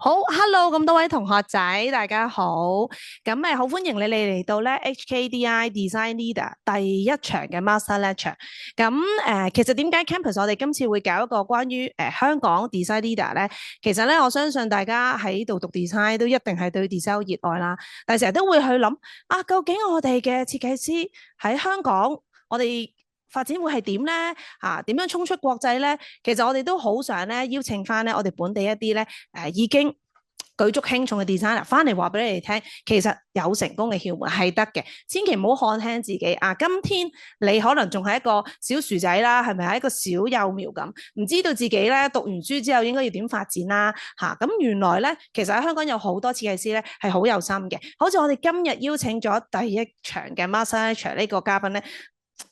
好，Hello，咁多位同學仔，大家好。好歡迎你哋嚟到咧 HKDI Design Leader 第一場嘅 Master Lecture。其實點解 Campus 我哋今次會搞一個關於香港 Design Leader 咧？其實咧，我相信大家喺度讀 design 都一定係對 design 好熱愛啦。但係成日都會去諗啊，究竟我哋嘅設計師喺香港，我哋發展會係點咧？點樣衝出國際咧？其實我哋都好想咧邀請翻咧我哋本地一啲咧已經舉足輕重嘅 designer 翻嚟話俾你哋聽，其實有成功嘅竅門係得嘅，千祈唔好看輕自己啊！今天你可能仲係一個小薯仔啦，係咪係一個小幼苗咁，唔知道自己咧讀完書之後應該要點發展啦咁原來咧，其實喺香港有好多設計師咧係好有心嘅，好似我哋今日邀請咗第一場嘅 Master Lecture 呢個嘉賓咧。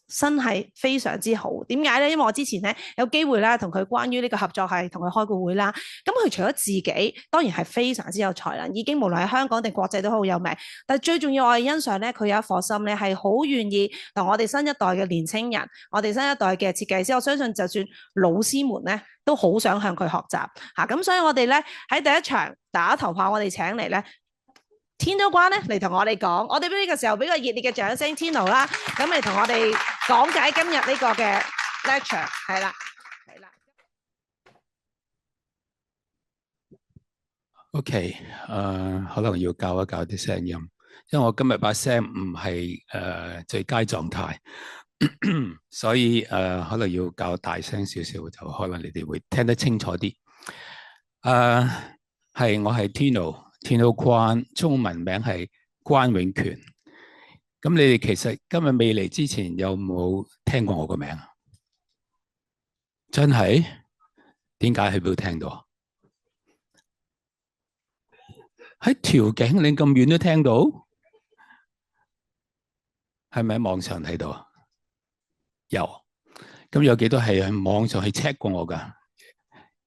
真係非常之好，點解咧？因為我之前咧有機會啦，同佢關於呢個合作係同佢開過會啦。咁佢除咗自己，當然係非常之有才能，已經無論喺香港定國際都好有名。但係最重要，我係欣賞咧，佢有一顆心咧，係好願意同我哋新一代嘅年青人，我哋新一代嘅設計師，我相信就算老師們咧，都好想向佢學習嚇。咁所以我哋咧喺第一場打頭炮，我哋請嚟咧。天都關咧嚟同我哋講，我哋呢個時候俾個熱烈嘅掌聲，Tino 啦，咁嚟同我哋講解今日呢個嘅 lecture， 係啦，係啦。OK，可能要校一校啲聲音，因為我今日把聲唔係最佳狀態，所以可能要校大聲少少，就可能你哋會聽得清楚啲。係我係 Tino 關，中文名係關永權。咁你哋其實今日未嚟之前有冇聽過我個名？真係？點解喺邊度聽到？喺調景嶺咁遠都聽到，係咪喺網上睇到？有，咁有幾多係喺網上去 check 過我噶？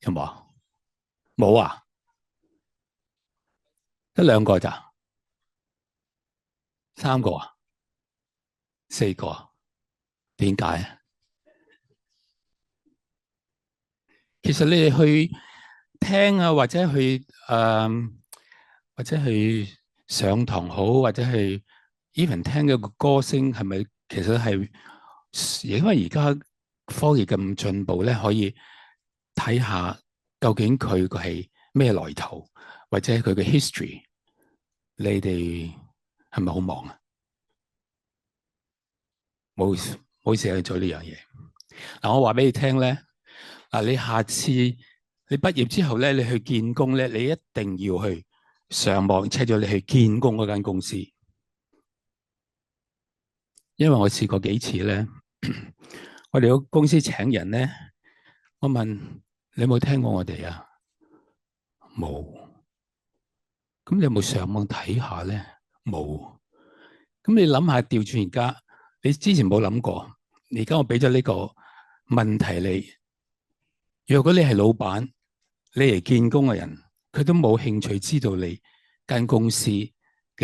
有冇啊？冇啊？得兩個咋？3個啊？4個啊？點解啊？其實你哋去聽啊，或者去或者去上堂好，或者去 even 聽嘅個歌聲，係咪其實係因為而家科技咁進步咧，可以睇下究竟佢個係咩來頭，或者佢嘅 history， 你哋係咪好忙啊？冇時間做呢樣嘢。嗱，我話俾你聽咧，你下次你畢業之後咧，你去見工咧，你一定要去上網 check 咗你去見工嗰間公司，因為我試過幾次咧，我哋個公司請人咧，我問你有冇聽過我哋啊？冇。咁你有冇上網睇下咧？冇。咁你諗下調轉而家，你之前冇諗過，而家我俾咗呢個問題你，若果你係老闆，你嚟見工嘅人，佢都冇興趣知道你間公司嘅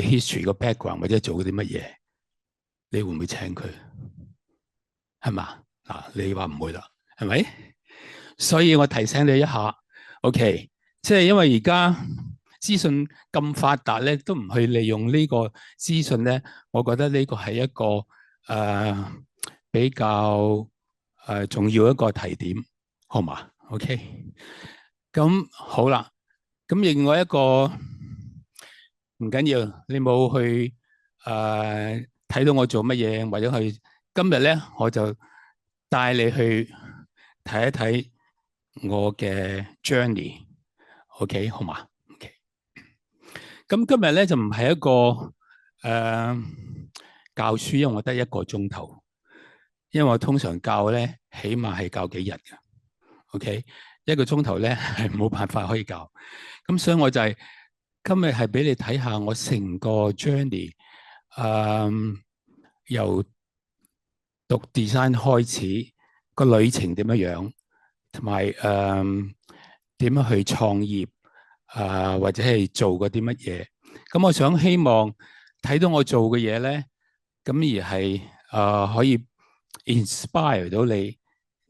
history 個 background 或者做啲乜嘢，你會唔會請佢？係嘛？嗱，你話唔會啦，係咪？所以我提醒你一下 ，OK， 即係因為而家資訊咁發達咧，都唔去利用呢個資訊咧，我覺得呢個係一個比較重要一個提點，好嘛 ？OK， 咁好啦，咁另外一個唔緊要，你冇去睇到我做乜嘢，或者去今日咧，我就帶你去睇一睇我嘅 journey，OK， 好嘛 ？OK， 咁今日咧就唔係一個教書，因為我得1個鐘頭，因為我通常教咧起碼係教幾日嘅 ，OK， 1個鐘頭咧係冇辦法可以教，咁所以我就係今日係俾你睇下我成個 journey，由讀 design 開始個旅程點樣樣，同埋點樣去創業或者係做嗰啲乜嘢。咁我想希望睇到我做嘅嘢咧，咁而係可以 inspire 到你，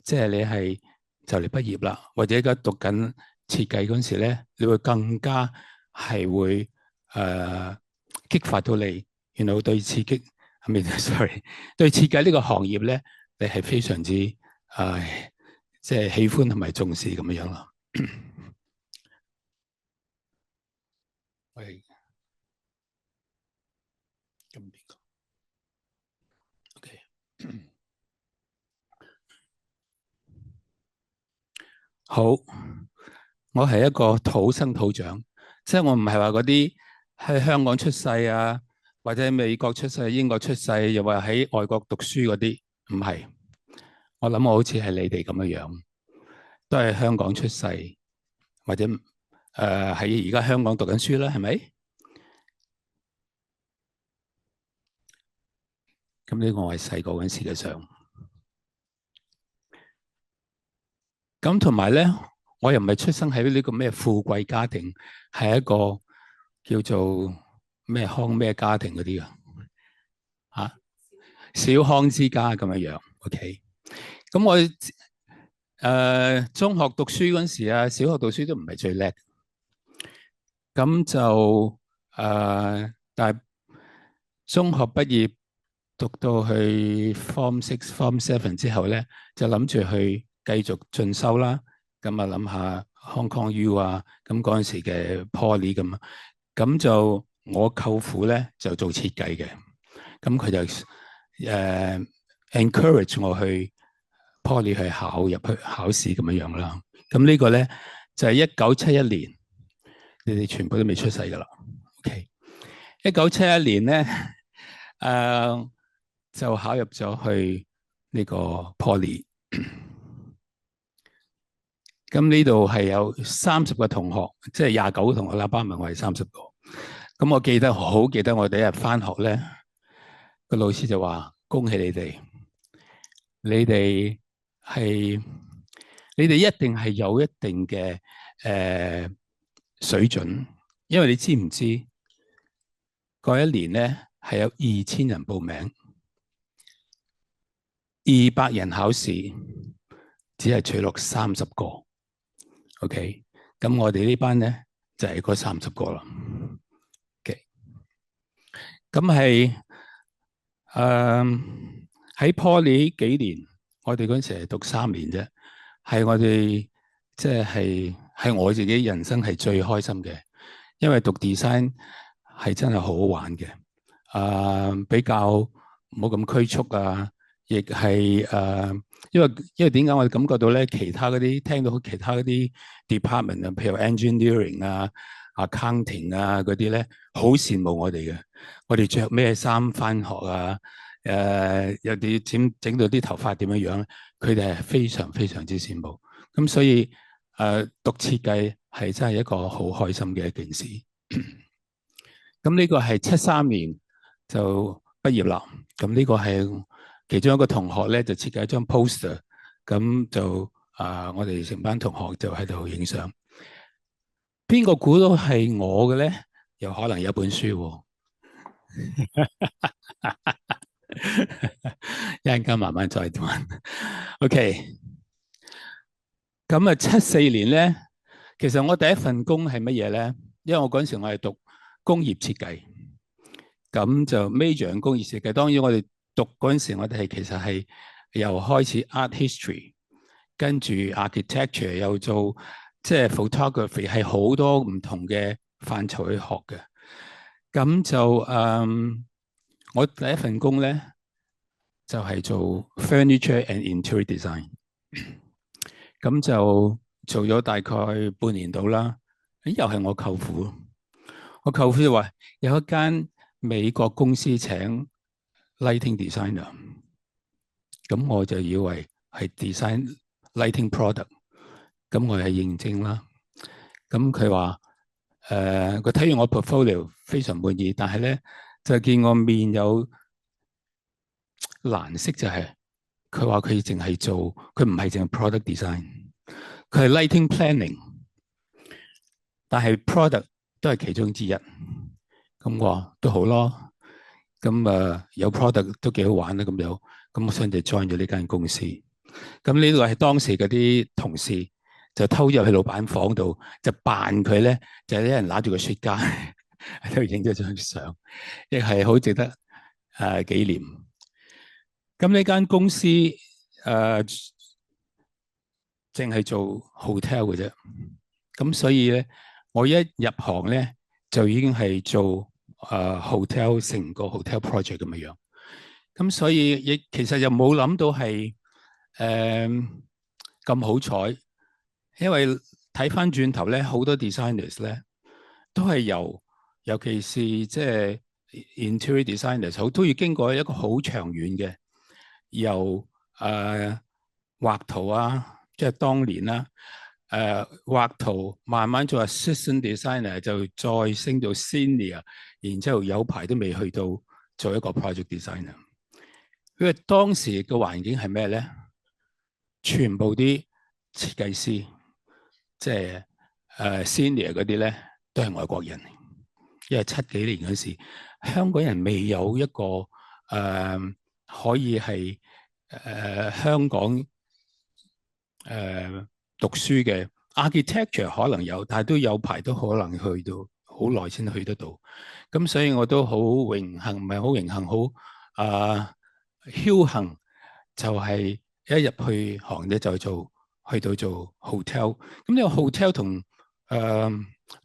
即係你係就嚟畢業啦，或者而家讀緊設計嗰陣時咧，你會更加係會激發到你，原來對刺激，I mean，sorry，對設計呢個行業咧，你係非常之即係喜歡同埋重視咁樣咯。喂，咁邊個？OK，好，我係一個土生土長，即係我唔係話嗰啲喺香港出世啊，或者喺美國出世、英國出世，又或喺外國讀書嗰啲，唔係。我諗我好似係你哋咁嘅樣，都係香港出世，或者喺而家香港讀緊書啦，係咪？咁呢個我係細個嗰陣時嘅相。咁同埋咧，我又唔係出生喺呢個咩富貴家庭，係一個叫做咩康咩家庭嗰啲啊，嚇小康之家咁嘅樣。OK，咁我中學讀書嗰陣時啊，小學讀書都唔係最叻，咁就但係中學畢業讀到去 Form 6、Form 7之後咧，就諗住去繼續進修啦。咁啊諗下 Hong Kong U 啊，咁嗰陣時嘅 Poly 咁啊，咁就我舅父咧就做設計嘅，咁佢就encourage 我去 Poly 去入去考試咁樣樣啦。咁呢個咧就係1971年，你哋全部都未出世噶啦。OK， 1971年咧，就考入咗去呢個 Poly。咁呢度係有30個同學，即係29個同學啦，包埋我係30個。咁我記得好記得我第一日翻學咧，個老師就話：恭喜你哋，你哋一定係有一定嘅水準，因為你知唔知嗰一年咧係有2000人報名，200人考試，只係取錄30個。OK， 咁我哋呢班咧就係嗰30個啦。OK， 咁係喺 Poly 幾年，我哋嗰陣時係讀3年啫，係我哋即係我自己人生係最開心嘅，因為讀 design 係真係好好玩嘅。比較冇咁拘束啊，亦係因為點解我哋感覺到咧，其他嗰啲聽到其他嗰啲 department 啊，譬如 engineering 啊、accounting 啊嗰啲咧，好羨慕我哋嘅。我哋着咩衫返學啊？有啲整到啲頭髮點樣樣咧？佢哋係非常非常之羨慕。咁所以讀設計係真係一個好開心嘅一件事。咁呢個係73年就畢業啦。咁呢個係其中一個同學咧，就設計一張 poster。咁就我哋成班同學就喺度影相。邊個估到係我嘅咧？又可能有本書喎。一陣間慢慢再問。OK。咁啊，74年咧，其實我第一份工係乜嘢咧？因為我嗰陣時我係讀工業設計，咁就 major 工業設計。當然我哋讀嗰陣時，我哋其實係由開始 art history， 跟住 architecture 又做即係 photography， 係好多唔同嘅範疇去學嘅。咁就我第一份工咧就係做 furniture and interior design。咁就做咗大概半年到啦。又係我舅父。我舅父就話有一間美國公司請 lighting designer， 咁我就以為係 design lighting product， 咁我係應徵啦。咁佢話佢睇完我 portfolio 非常滿意，但係咧就見我面有藍色，就係佢話佢淨係做，佢唔係淨係 product design， 佢係 lighting planning， 但係 product 都係其中之一。咁我話都好咯，咁有 product 都幾好玩啦。咁我想就 join 咗呢間公司。咁呢個係當時嗰啲同事就偷入去老闆房度，就扮佢咧就有啲人拿住個雪茄喺度影咗張相，亦係好值得紀念。咁呢間公司淨係做 hotel 嘅啫，咁所以咧我一入行咧就已經係做hotel 成個 hotel project 咁樣樣，咁所以亦其實又冇諗到係咁好彩，因為睇翻轉頭咧，好多 designers 咧都係尤其是即係 interior designers 好都要經過一個好長遠嘅由畫圖啊，即係當年啦。畫圖慢慢做 assistant designer 就再升到 senior， 然之後有排都未去到做一個 project designer。因為當時嘅環境係咩咧？全部啲設計師即係senior 嗰啲咧都係外國人，因為70幾年嗰時香港人未有一個可以係香港讀書嘅 architecture 可能有，但係都有排都可能去到好耐先去得到。咁所以我都好榮幸，唔係好榮幸，好僥倖，就係一入去行咧就去到做 hotel。咁呢個 hotel 同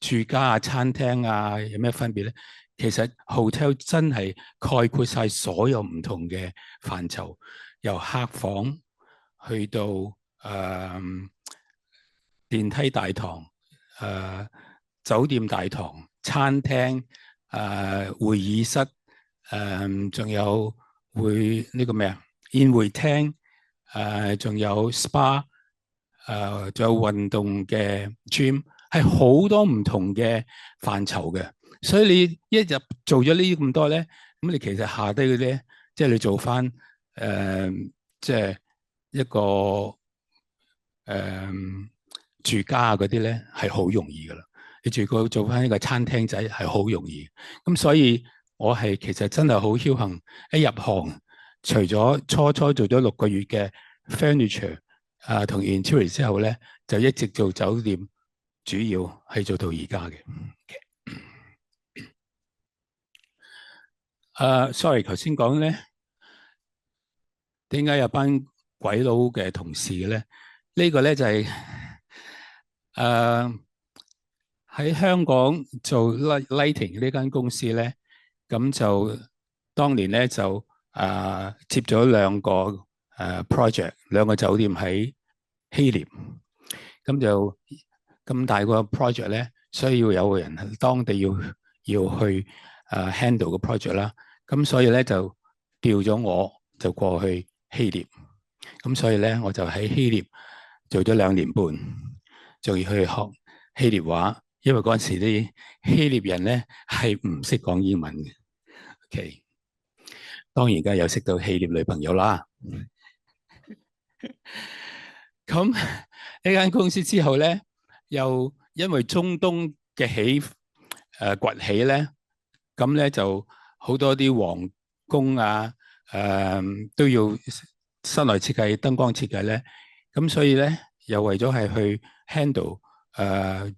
住家啊、餐廳啊有咩分別咧？其實 hotel 真係概括晒所有唔同嘅範疇，由客房去到電梯大堂、酒店大堂、餐廳、會議室，仲有呢個咩啊？宴會廳，仲有 SPA，仲有運動嘅 gym， 係好多唔同嘅範疇嘅。所以你一入做咗呢啲咁多咧，咁你其實下低嗰啲，即係你做翻即係一個住家嗰啲咧係好容易噶啦。你做翻一個餐廳仔係好容易。咁所以我係其實真係好僥倖，一入行除咗初做咗6個月嘅 furniture 同 interior 之後咧，就一直做酒店，主要係做到而家嘅。sorry， 頭先講咧，點解有班鬼佬嘅同事嘅咧？呢個咧就係喺香港做 lighting 呢間公司咧，咁就當年咧就接咗2個project， 2個酒店喺希臘，咁就咁大個 project 咧，需要有個人喺當地要去handle 個 project 啦，咁所以咧就調咗我就過去希臘，咁所以咧我就喺希臘做咗2年半，仲要去學希臘話，因為嗰陣時啲希臘人咧係唔識講英文嘅。OK， 當然而家有識到希臘女朋友啦。咁呢間公司之後咧，又因為中東嘅崛起咧，咁咧就好多啲皇宮啊，都要室內設計、燈光設計咧，咁所以咧又為咗係去 handle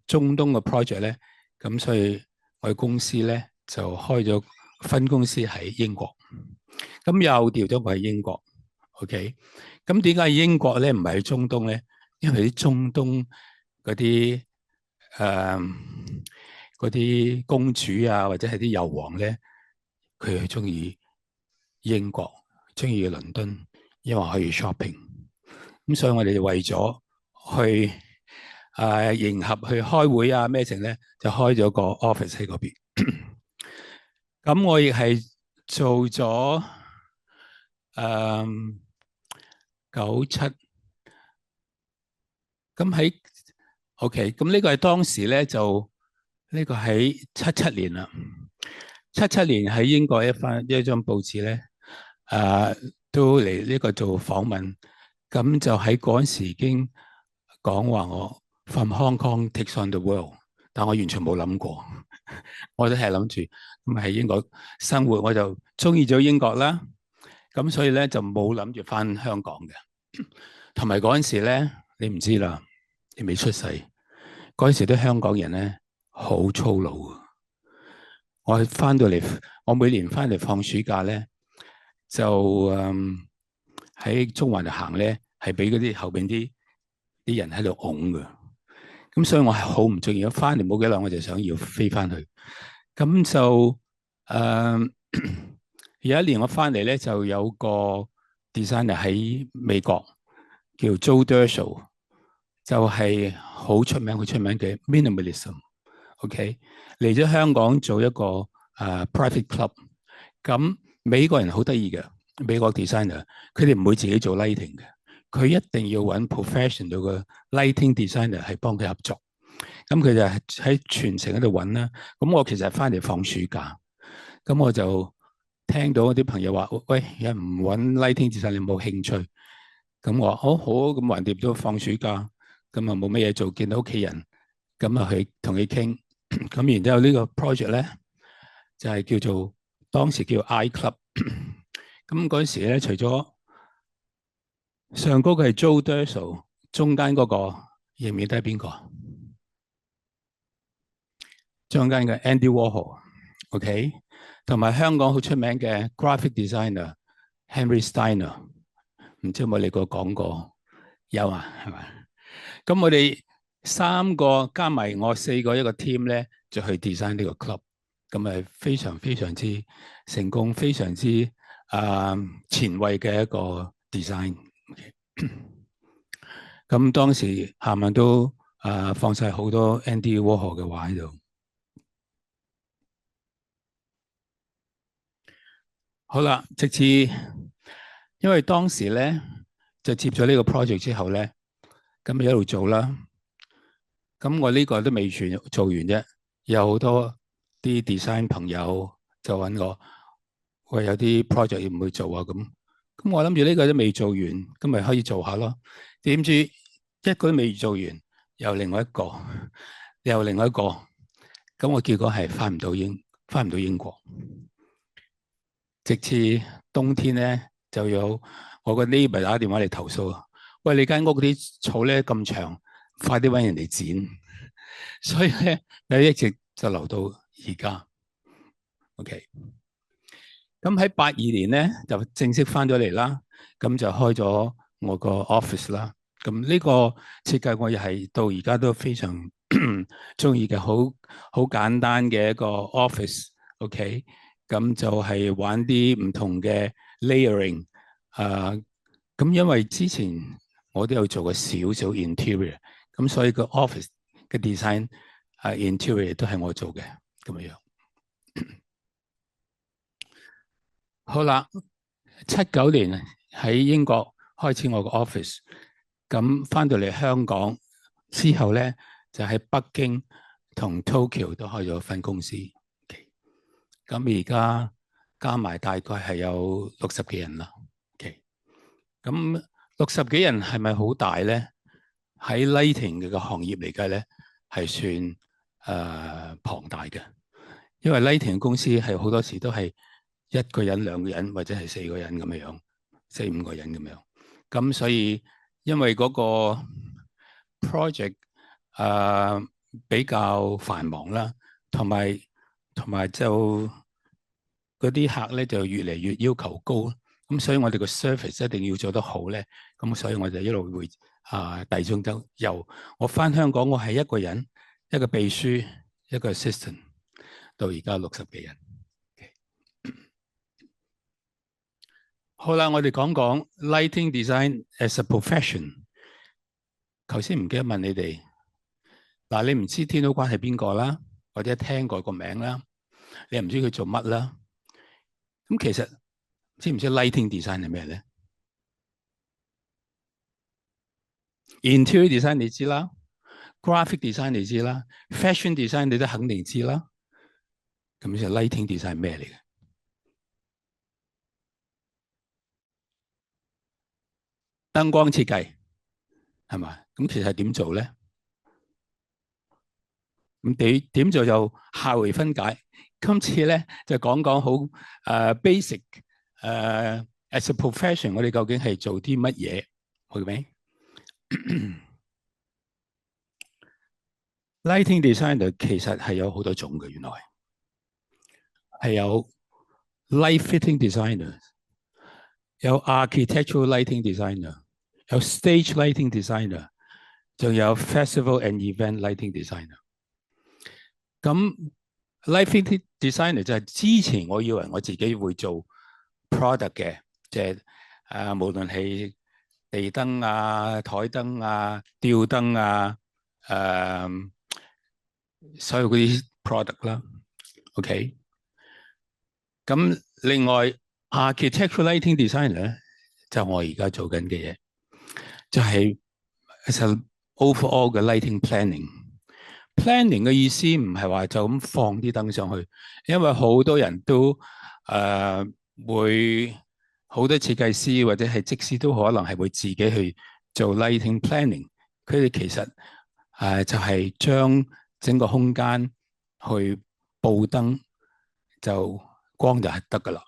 中東嘅 project 咧，咁所以我哋公司咧就開咗分公司喺英國，咁又調咗我去英國。OK， 咁點解英國咧唔係去中東咧？因為啲中東嗰啲公主啊，或者係啲油王咧，佢係中意英國，中意倫敦，因為可以 shopping。咁所以我哋為咗去迎合去開會啊咩成咧，就開咗個 office 喺嗰邊。咁我亦係做咗97，咁喺 OK， 咁呢個係當時咧就呢個喺77年啦。77年喺英國一張報紙咧，都嚟呢個做訪問，咁就喺嗰陣時已經講話我 From Hong Kong takes on the world， 但我完全冇諗過，我都係諗住咁喺英國生活，我就中意咗英國啦。咁所以咧就冇諗住翻香港嘅，同埋嗰陣時咧你唔知啦，你未出世嗰陣時，啲香港人咧好粗魯。我翻到嚟，我每年翻嚟放暑假咧，就喺中環度行咧，係俾嗰啲後邊啲人喺度擁㗎。咁所以我係好唔中意。翻嚟冇幾耐，我就想要飛翻去。咁就有一年我翻嚟咧，就有個 designer 喺美國叫 Joe Dershall，就係好出名嘅 minimalism。OK， 嚟咗香港做一個private club。咁美國人好得意嘅，美國 designer 佢哋唔會自己做 lighting 嘅，佢一定要揾 professional 嘅 lighting designer 係幫佢合作。咁佢就喺全城嗰度揾啦。咁我其實係翻嚟放暑假，咁我就聽到啲朋友話：喂，有人唔揾 lighting designer，你冇興趣？咁我話：好，咁橫掂都放暑假，咁啊冇乜嘢做，見到屋企人，咁啊去同佢傾。咁然之後呢個 project 咧就係叫做當時叫 I Club。咁嗰時咧，除咗上嗰個係 Joe Dershall，中間嗰個認唔認得係邊個？中間嘅 Andy Warhol，OK，同埋香港好出名嘅 graphic designer Henry Steiner，唔知有冇你個講過？有啊，係咪？咁我哋三個加埋我四個一個 team 咧，就去 design 呢個 club，咁係非常非常之成功，非常之前衛嘅一個 design。咁當時下面都放晒好多 Andy Warhol 嘅畫喺度。好啦，直至因為當時咧就接咗呢個 project 之後咧，咁咪一路做啦。咁我呢個都未全做完啫，有好多啲 design 朋友就揾我，喂，有啲 project 要唔去做啊？咁我諗住呢個都未做完，咁咪可以做下咯。點知一個都未做完，又另外一個，又另外一個，咁我結果係翻唔到英國。直至冬天咧，就有我個 neighbor 打電話嚟投訴，喂，你間屋啲草咧咁長，快啲揾人哋剪。所以咧，你一直就留到而家。OK，咁喺82年咧就正式翻咗嚟啦，咁就開咗我個 office 啦。咁呢個設計我亦係到而家都非常中意嘅，好簡單嘅一個 office。OK，咁就係玩啲唔同嘅 layering。咁因為之前我都有做過少少 interior，咁所以個 office 嘅 design interior 都係我做嘅咁樣。好啦，79年喺英國開始我個 office，咁翻到嚟香港之後咧，就喺北京同 Tokyo 都開咗分公司。咁而家加埋大概係有60幾人啦。咁60幾人係咪好大咧？喺 lighting 嘅個行業嚟計咧，係算龐大嘅。因為 lighting 公司係好多時都係1個人、2個人或者係4個人咁樣，4、5個人咁樣。咁所以因為嗰個 project 比較繁忙啦，同埋就嗰啲客咧就越嚟越要求高。咁所以我哋個 service 一定要做得好咧。咁所以我就一路會遞進都由我翻香港，我係1個人，一個秘書，一個 assistant。到而家60幾人。好啦，我哋講講 lighting design as a profession。頭先唔記得問你哋，嗱，你唔知天土關係邊個啦，或者聽過個名啦，你又唔知佢做乜啦。咁其實知唔知 lighting design 係咩咧？ Interior design 你知啦， graphic design 你知啦， fashion design 你都肯定知啦。咁就 lighting design 係咩嚟嘅？燈光設計係嘛？咁其實係點做咧？咁點做就下回分解。今次咧就講好basic as a profession， 我哋究竟係做啲乜嘢？好未？ lighting designer 其實係有好多種嘅，原來係有 light fitting designer，有 architectural lighting designer，有 stage lighting designer，仲有 festival and event lighting designer。咁 light fitting designer 就係之前我以為我自己會做 product 嘅，即係無論係地燈啊、台燈啊、吊燈啊、所有嗰啲 product 啦。OK， 咁另外 architectural lighting designer 咧，就我而家做緊嘅嘢，就係 overall 嘅 lighting planning。planning 嘅意思唔係話就咁放啲燈上去，因為好多人都會好多設計師或者係則師都可能係會自己去做 lighting planning。佢哋其實就係將整個空間去佈燈，就光就係得噶啦。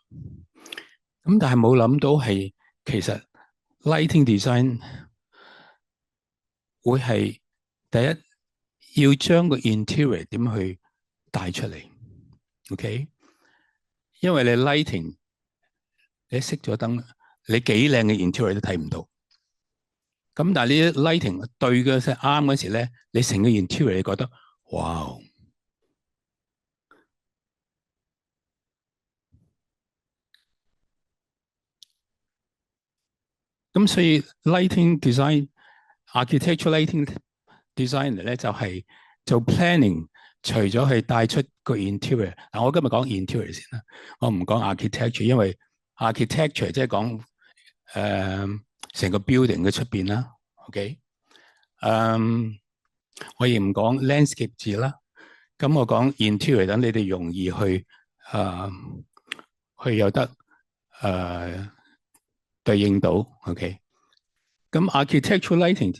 咁但係冇諗到係其實 lighting design 會係第一要將個 interior 點去帶出嚟 ，OK？ 因為你 lighting 你熄咗燈，你幾靚嘅 interior 都睇唔到。咁但係呢啲 lighting 對嘅啱嗰時咧，你成個 interior 你覺得哇！咁所以 lighting design、architectural lighting designer 咧就係做 planning，除咗係帶出個 interior。嗱，我今日講 interior 先啦，我唔講 architecture， 因為 architecture 即係講成個 building 嘅出邊啦。OK， 我亦唔講 landscape 字啦。咁我講 interior， 等你哋容易去有得對應到。OK， 咁 architectural lighting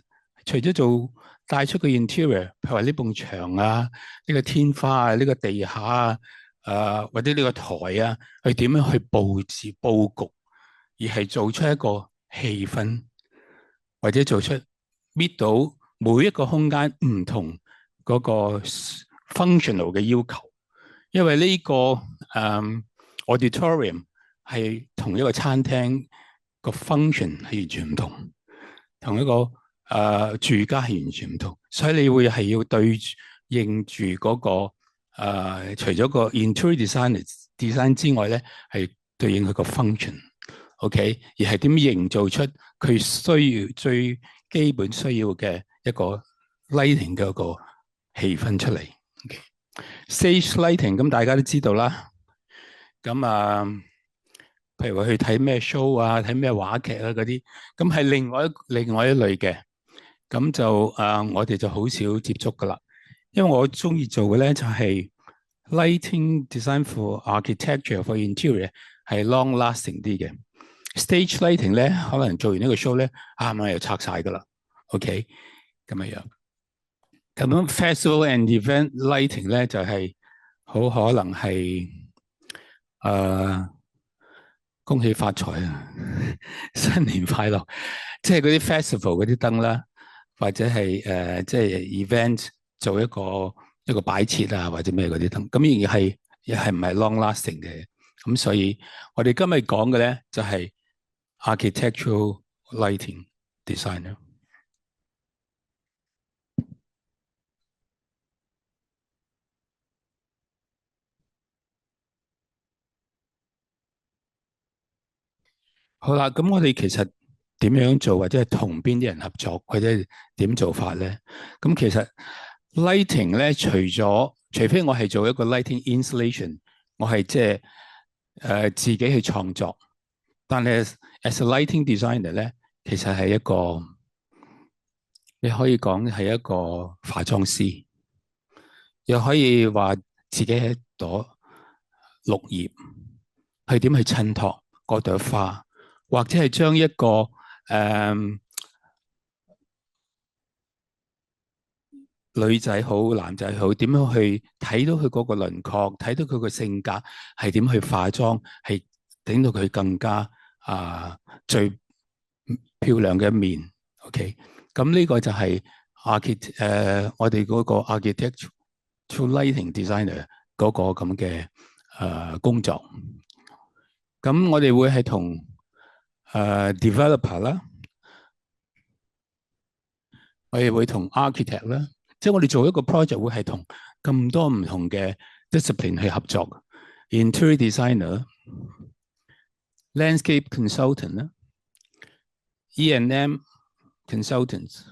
除咗做帶出個 interior， 譬如話呢埲牆啊、呢個天花啊、呢個地下啊、或者呢個台啊，去點樣去佈置佈局，而係做出一個氣氛，或者做出搣到每一個空間唔同嗰個 functional 嘅要求。因為呢個auditorium 係同一個餐廳個 function 係完全唔同，同一個住家係完全唔同，所以你會係要對應住嗰個除咗個 interior design 之外咧，係對應佢個 function，OK， 而係點營造出佢需要最基本需要嘅一個 lighting 嘅一個氣氛出嚟。OK，stage lighting 咁大家都知道啦，咁譬如話去睇咩 show 啊、睇咩話劇啊嗰啲，咁係另外一類嘅。咁就我哋就好少接觸噶啦，因為我中意做嘅咧就係 lighting design for architecture for interior 係 long lasting 啲嘅。stage lighting 咧可能做完呢個 show 咧啱啱又拆晒噶啦。OK， 咁樣。咁樣 festival and event lighting 咧就係好可能係恭喜發財啊，新年快樂，即係嗰啲 festival 嗰啲燈啦。或者係即係 event 做一個擺設啊，或者咩嗰啲燈，咁亦係唔係 long lasting 嘅。咁所以我哋今日講嘅咧就係 architectural lighting designer。好啦，咁我哋其實點樣做，或者係同邊啲人合作，或者點做法咧？咁其實 lighting 咧，除非我係做一個 lighting installation， 我係即係自己去創作，但係 as a lighting designer 咧，其實係一個你可以講係一個化妝師，又可以話自己係一朵綠葉，去點去襯托嗰朵花。或者係將一個女仔好、男仔好，點樣去睇到佢嗰個輪廓，睇到佢個性格，係點去化妝，係整到佢更加最漂亮嘅一面。OK， 咁呢個就係我哋嗰個 architectural lighting designer 嗰個咁嘅工作。咁我哋會係同developer 啦，我哋會同 architect 啦，即係我哋做一個 project 會係同咁多唔同嘅 discipline 去合作 ，interior designer、landscape consultant 啦、E&M consultants，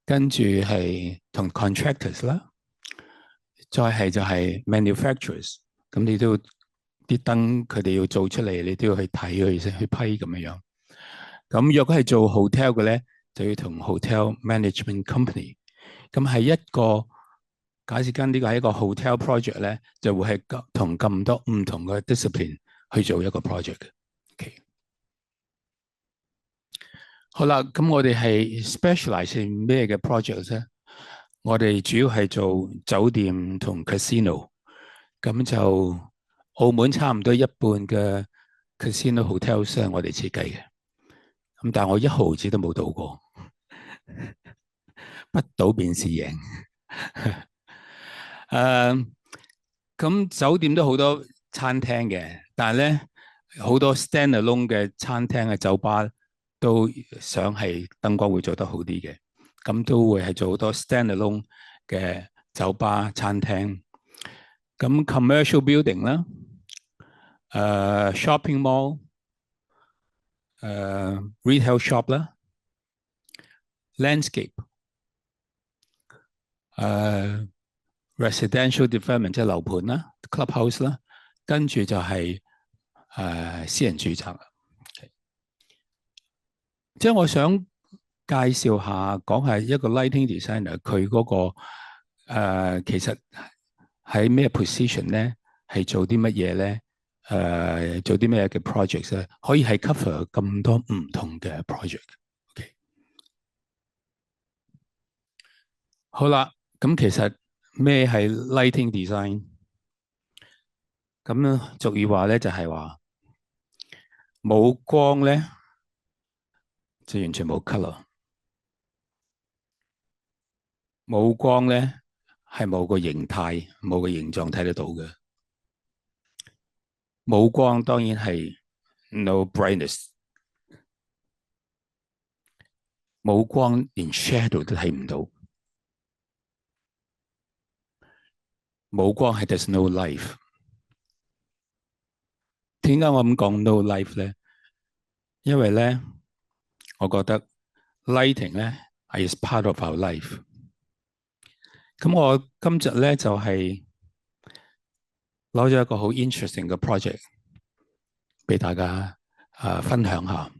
跟住係同 contractors 啦，再係就係 manufacturers， 咁你都啲燈佢哋要做出嚟，你都要去睇去批咁樣樣。咁若果係做 hotel 嘅咧，就要同 hotel management company。咁係一個假設間呢個係一個 hotel project 咧，就會係同咁多唔同嘅 discipline 去做一個 project 嘅。Okay。好啦，咁我哋係 specialize in 咩嘅 project 咧？我哋主要係做酒店同 casino， 咁就澳門差唔多一半嘅 casino hotels 係我哋設計嘅。咁但係我一毫子都冇賭過，不賭便是贏。咁酒店都好多餐廳嘅，但係咧好多 standalone 嘅餐廳嘅酒吧都想係燈光會做得好啲嘅，咁都會係做好多 standalone 嘅酒吧餐廳。咁 commercial building 啦，shopping mall，retail shop 啦，landscape，residential development 即係樓盤啦 ，clubhouse 啦，跟住就係私人住宅。即係我想介紹下，講下一個 lighting designer 佢嗰個其實喺咩 position 咧，係做啲乜嘢咧？做啲咩嘅 projects 咧？可以係 cover 咁多唔同嘅 project。OK， 好啦，咁其實咩係 lighting design？咁咧俗語話咧就係話冇光咧就完全冇 color， 冇光咧係冇個形態、冇個形狀睇得到嘅。冇光當然係 no brightness， 冇光連 shadow 都睇唔到，冇光係 there's no life。點解我咁講 no life 咧？因為咧，我覺得 lighting 咧 is part of our life。咁我今日咧就係攞咗一個好 interesting 嘅 project 俾大家分享下。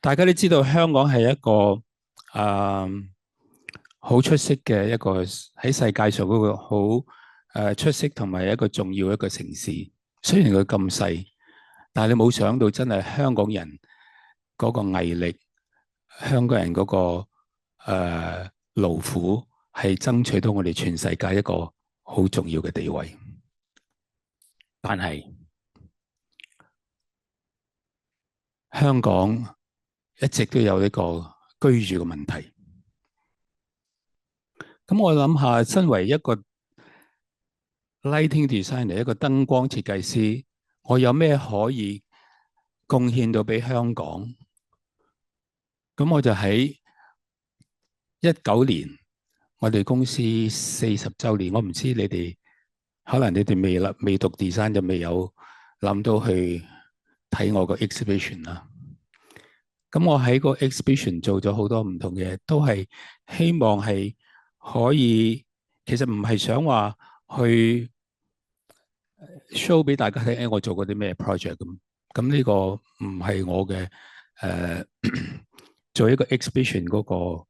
大家都知道香港係一個好出色嘅一個喺世界上嗰個好出色同埋一個重要一個城市。雖然佢咁細，但係你冇想到真係香港人嗰個毅力，香港人嗰個勞苦係爭取到我哋全世界一個好重要嘅地位。但係香港一直都有呢個居住嘅問題。咁我諗下，身為一個 lighting designer， 一個燈光設計師，我有咩可以貢獻到俾香港？咁我就喺19年，我哋公司40週年，我唔知你哋可能你哋未讀 design 就未有諗到去睇我個 exhibition 啦。咁我喺個 exhibition 做咗好多唔同嘅，都係希望係可以，其實唔係想話去 show 俾大家睇，我做過啲咩 project 咁。咁呢個唔係我嘅做一個 exhibition 嗰個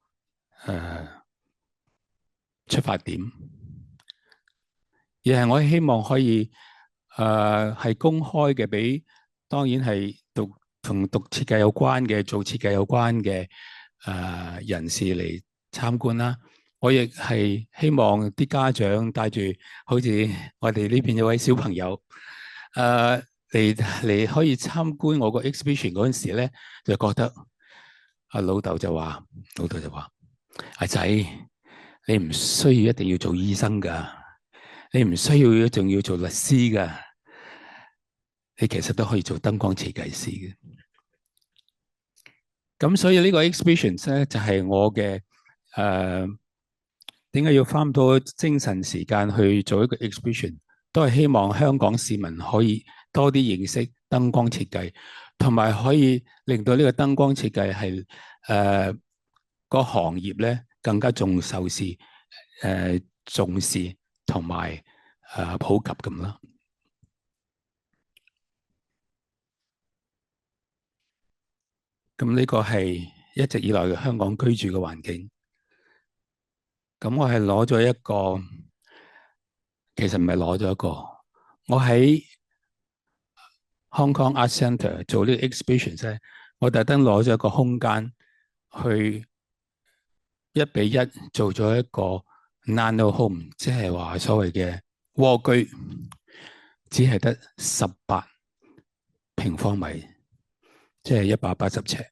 出發點，而係我希望可以係公開嘅，俾當然係同讀設計有關嘅、做設計有關嘅人士嚟參觀啦。我亦係希望啲家長帶住好似我哋呢邊有位小朋友嚟可以參觀我個 exhibition 嗰陣時咧，就覺得老豆就話阿仔，你唔需要一定要做醫生噶，你唔需要一定要做律師噶，你其實都可以做燈光設計師嘅。咁所以呢個 exhibition 咧就係我嘅點解要花咁多精神時間去做一個 exhibition，都係希望香港市民可以多啲認識燈光設計，同埋可以令到呢個燈光設計係個行業咧更加受視、重視同埋普及咁啦。咁呢個係一直以來嘅香港居住嘅環境。咁我係攞咗一個，其實唔係攞咗一個，我喺Hong Kong Art Centre 做呢個 exhibition 咧，我特登攞咗一個空間去1比1做咗一個 nano home，即係話所謂嘅蝸居，只係得18平方米，即係180尺。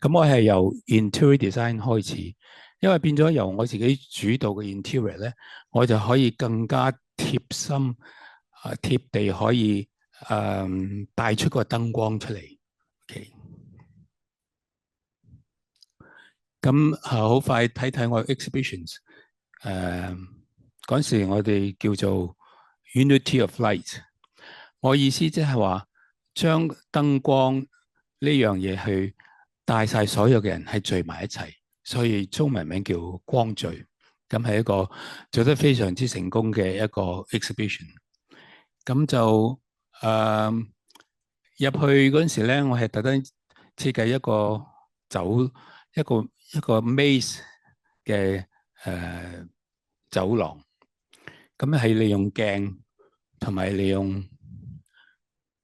咁我係由 interior design 開始，因為變咗由我自己主導嘅 interior 咧，我就可以更加貼心貼地可以帶出個燈光出嚟。OK， 咁好快睇睇我 exhibitions。嗰時我哋叫做 Unity of Light。我意思即係話將燈光呢樣嘢去帶晒所有嘅人係聚埋一齊，所以中文名叫光聚。咁係一個做得非常之成功嘅一個 exhibition。咁就入去嗰陣時咧，我係特登設計一個一個 maze 嘅走廊。咁係利用鏡同埋利用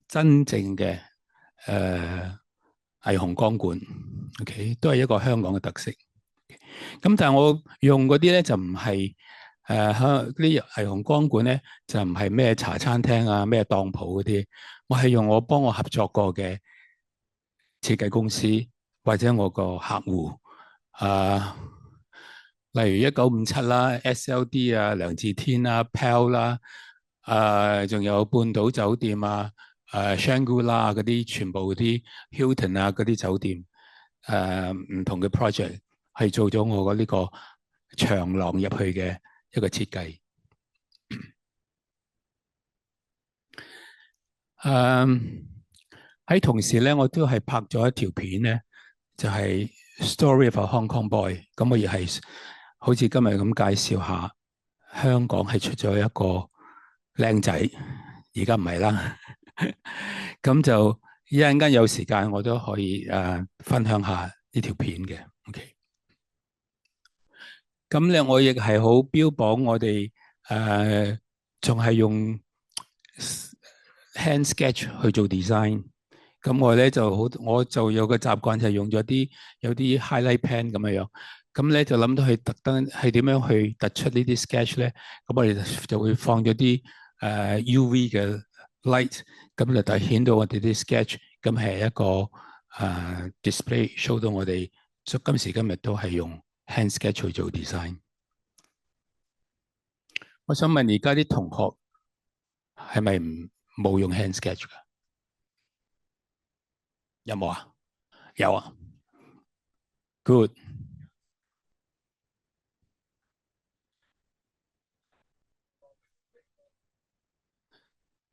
真正嘅霓虹光管 ，OK， 都係一個香港嘅特色。咁但係我用嗰啲咧就唔係啲霓虹光管咧，就唔係咩茶餐廳啊、咩當鋪嗰啲，我係用我幫我合作過嘅設計公司或者我個客戶例如1957啦、SLD 啊、梁志天啦、PEL 啦，仲有半島酒店啊、Shangri-La 嗰啲，全部啲 Hilton 啊嗰啲酒店，唔同嘅 project 係做咗我呢個長廊入去嘅一個設計。喺同時咧，我都係拍咗一條片咧，就係 Story of a Hong Kong Boy。咁我亦係好似今日咁介紹下香港係出咗一個靚仔，而家唔係啦。咁就一陣間有時間，我都可以分享下呢條片嘅。OK。咁咧，我亦係好標榜我哋仲係用 hand sketch 去做 design。咁我咧我就有個習慣，就係用咗有啲 highlight pen 咁樣。咁咧就諗到特登係點樣去突出呢啲 sketch 咧？咁我哋就會放咗啲UV 嘅 light，咁就凸顯到我哋啲 sketch。咁係一個display show 到我哋今時今日都係用 hand sketch 去做 design。我想問而家啲同學係咪冇用 hand sketch 㗎？有冇啊？有啊。Good。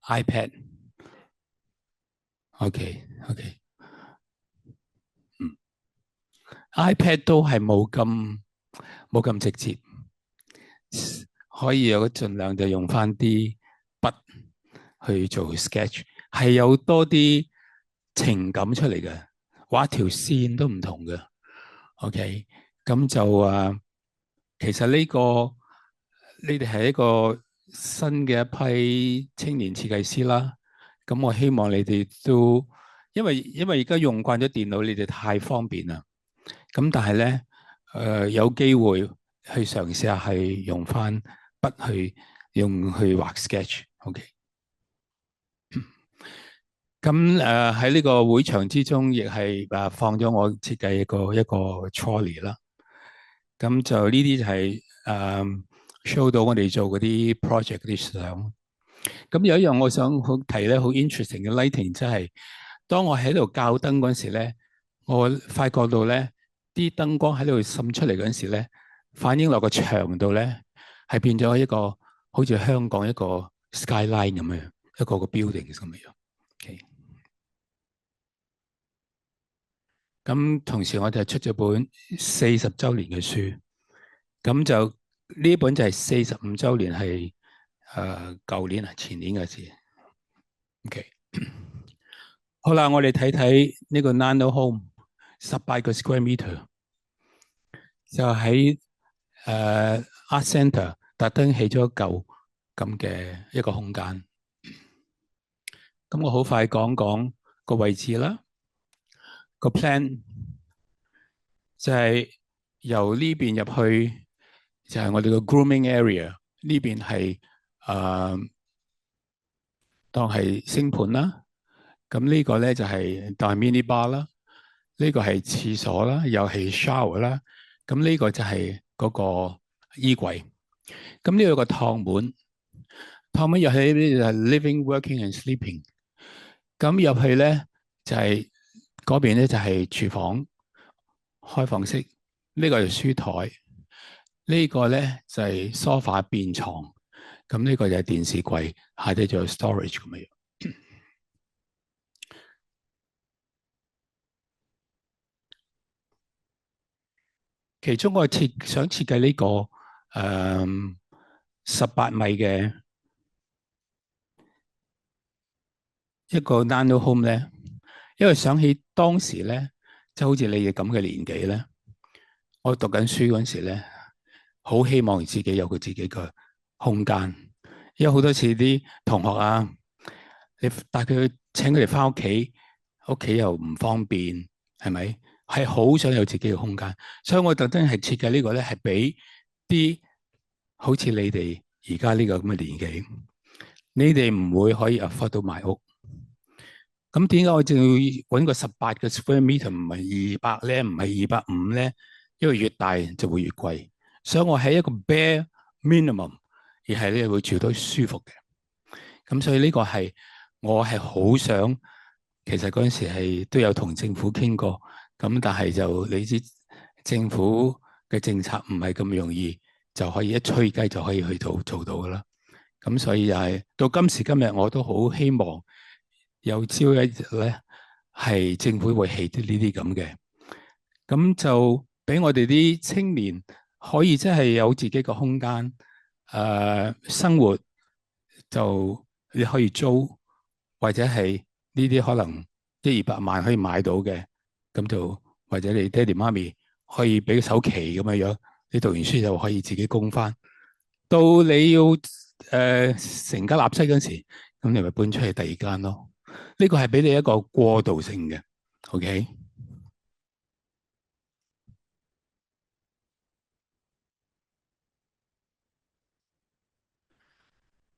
iPad。OK。iPad 都係冇咁直接，可以有盡量就用翻啲筆去做 sketch， 係有多啲情感出嚟嘅，畫條線都唔同嘅。OK， 咁就其實你哋係一個新嘅一批青年設計師啦。咁我希望你哋都因為而家用慣咗電腦，你哋太方便啦。咁但係咧，有機會去嘗試下係用翻筆去畫 sketch。OK。咁喺呢個會場之中，亦係放咗我設計一個 trolley 啦。咁就呢啲就係show 到我哋做嗰啲 project 嗰啲相。咁有一樣我想好提咧，好 interesting 嘅 lighting，即係當我喺度校燈嗰陣時咧，我發覺到咧啲燈光喺度滲出嚟嗰陣時咧，反映落個牆度咧，係變咗一個好似香港一個 skyline 咁樣，一個個 building 咁樣。OK，咁同時我哋出咗本40週年嘅書，咁就呢本就係45週年，係舊年啊前年嘅事。OK，好啦，我哋睇睇呢個 Nano Home 18個 square meter，就喺Art Centre 特登起咗一嚿咁嘅一個空間。咁我好快講講個位置啦。個 plan 就係由呢邊入去，就係我哋個 grooming area，呢邊係當係星盤啦。咁呢個咧就係當係 mini bar 啦。呢個係廁所啦，又係 shower 啦。咁呢個就係嗰個衣櫃。咁呢度有個趟門，趟門入去呢就係 living、working and sleeping。咁入去咧就係嗰邊咧就係廚房開放式，呢個係書台，呢個咧就係 sofa 變床。咁呢個就係電視櫃，下底仲有 storage 咁樣。其中我想設計呢個18米嘅一個 nano home 咧，因為想起當時咧，即係好似你哋咁嘅年紀咧，我讀緊書嗰陣時咧，好希望自己有佢自己嘅空間，因為好多次啲同學啊，你帶佢請佢哋翻屋企，屋企又唔方便，係咪？係好想有自己嘅空間，所以我特登係設計呢個咧，係俾啲好似你哋而家呢個咁嘅年紀，你哋唔會可以 afford 到買屋。咁點解我仲要揾個18個 square meter 唔係200咧，唔係250咧？因為越大就會越貴，所以我喺一個 bare minimum，而係你會住到舒服嘅。咁所以呢個係我係好想，其實嗰陣時係都有同政府傾過，咁但係就你知政府嘅政策唔係咁容易就可以一吹雞就可以去到做到噶啦。咁所以就係到今時今日，我都好希望有朝一日咧，係政府會起啲呢啲咁嘅，咁就俾我哋啲青年可以真係有自己個空間，生活就你可以租，或者係呢啲可能100-200萬可以買到嘅，咁就或者你爹哋媽咪可以俾首期咁樣樣，你讀完書就可以自己供翻。到你要成家立室嗰陣時，咁你咪搬出去第二間咯。呢個係俾你一個過渡性嘅 ，OK？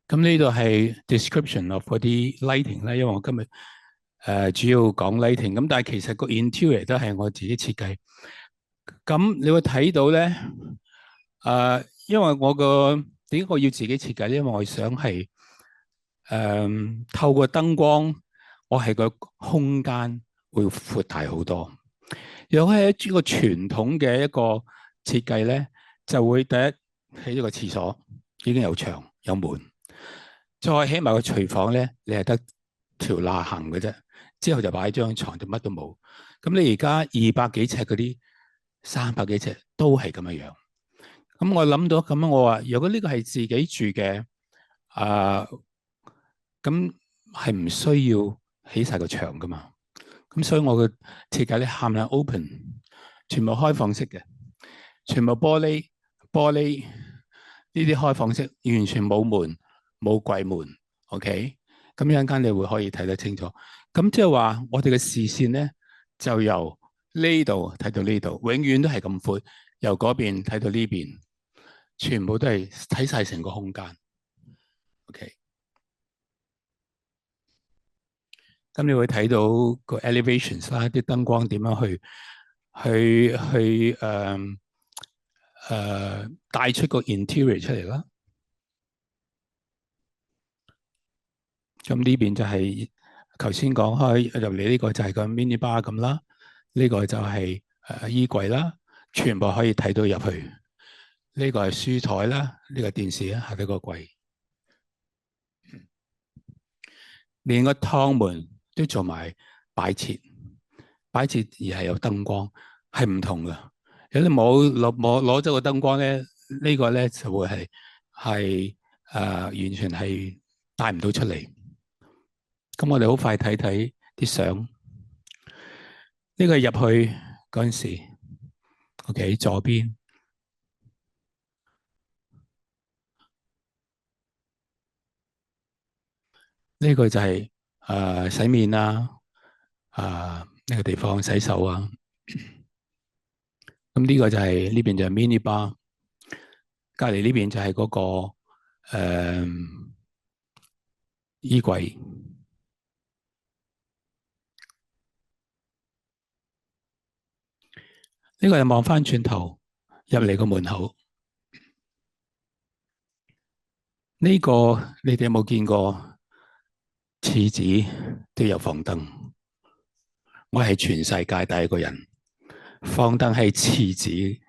咁呢度係 description of 嗰啲 lighting 咧，因為我今日主要講 lighting，咁但係其實個 interior 都係我自己設計。咁你會睇到咧，因為我個點解我要自己設計咧？因為我想係透過燈光，我係個空間會闊大好多。如果係一個傳統嘅一個設計咧，就會第一起一個廁所已經有牆有門，再起埋個廚房咧，你係得條罅行嘅啫。之後就擺張床，就乜都冇。咁你而家200幾尺嗰啲，300幾尺都係咁樣樣。咁我諗到咁樣，我話如果呢個係自己住嘅，咁係唔需要起晒個牆噶嘛。咁所以我嘅設計咧，冚唪唥 open，全部開放式嘅，全部玻璃呢啲開放式，完全冇門冇櫃門 ，OK？咁一陣間你會可以睇得清楚。咁即係話我哋嘅視線咧，就由呢度睇到呢度，永遠都係咁闊，由嗰邊睇到呢邊，全部都係睇晒成個空間 ，OK？咁你會睇到個 elevations 啦，啲燈光點樣去帶出個 interior 出嚟啦。咁呢邊就係頭先講開入嚟呢個就係個 mini bar 咁啦，呢個就係衣櫃啦，全部可以睇到入去。呢個係書台啦，呢個電視啊，下底個櫃，連個趟門都做埋擺設，擺設而係有燈光，係唔同噶。有啲攞咗個燈光咧，呢個咧就會係完全係帶唔到出嚟。咁我哋好快睇睇啲相。呢個係入去嗰陣時 ，OK 左邊呢個就係洗面啦，呢個地方洗手啊。咁呢個就係呢邊就係 mini bar，隔離呢邊就係嗰個衣櫃。呢個係望翻轉頭入嚟個門口。呢個你哋有冇見過？廁紙都有放燈。我係全世界第一個人放燈係廁紙，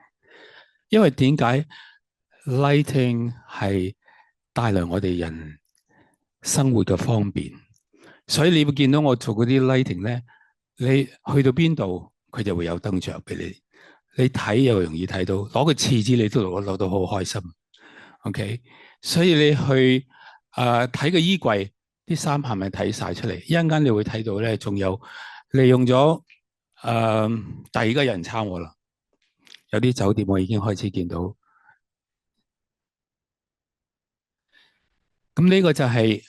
因為點解 lighting 係帶來我哋人生活嘅方便，所以你會見到我做嗰啲 lighting 咧，你去到邊度佢就會有燈着俾你，你睇又容易睇到，攞個廁紙你都攞到好開心。OK， 所以你去睇個衣櫃啲衫係咪睇晒出嚟？一陣間你會睇到咧，仲有利用咗第二個人抄我啦。有啲酒店我已經開始見到。咁呢個就係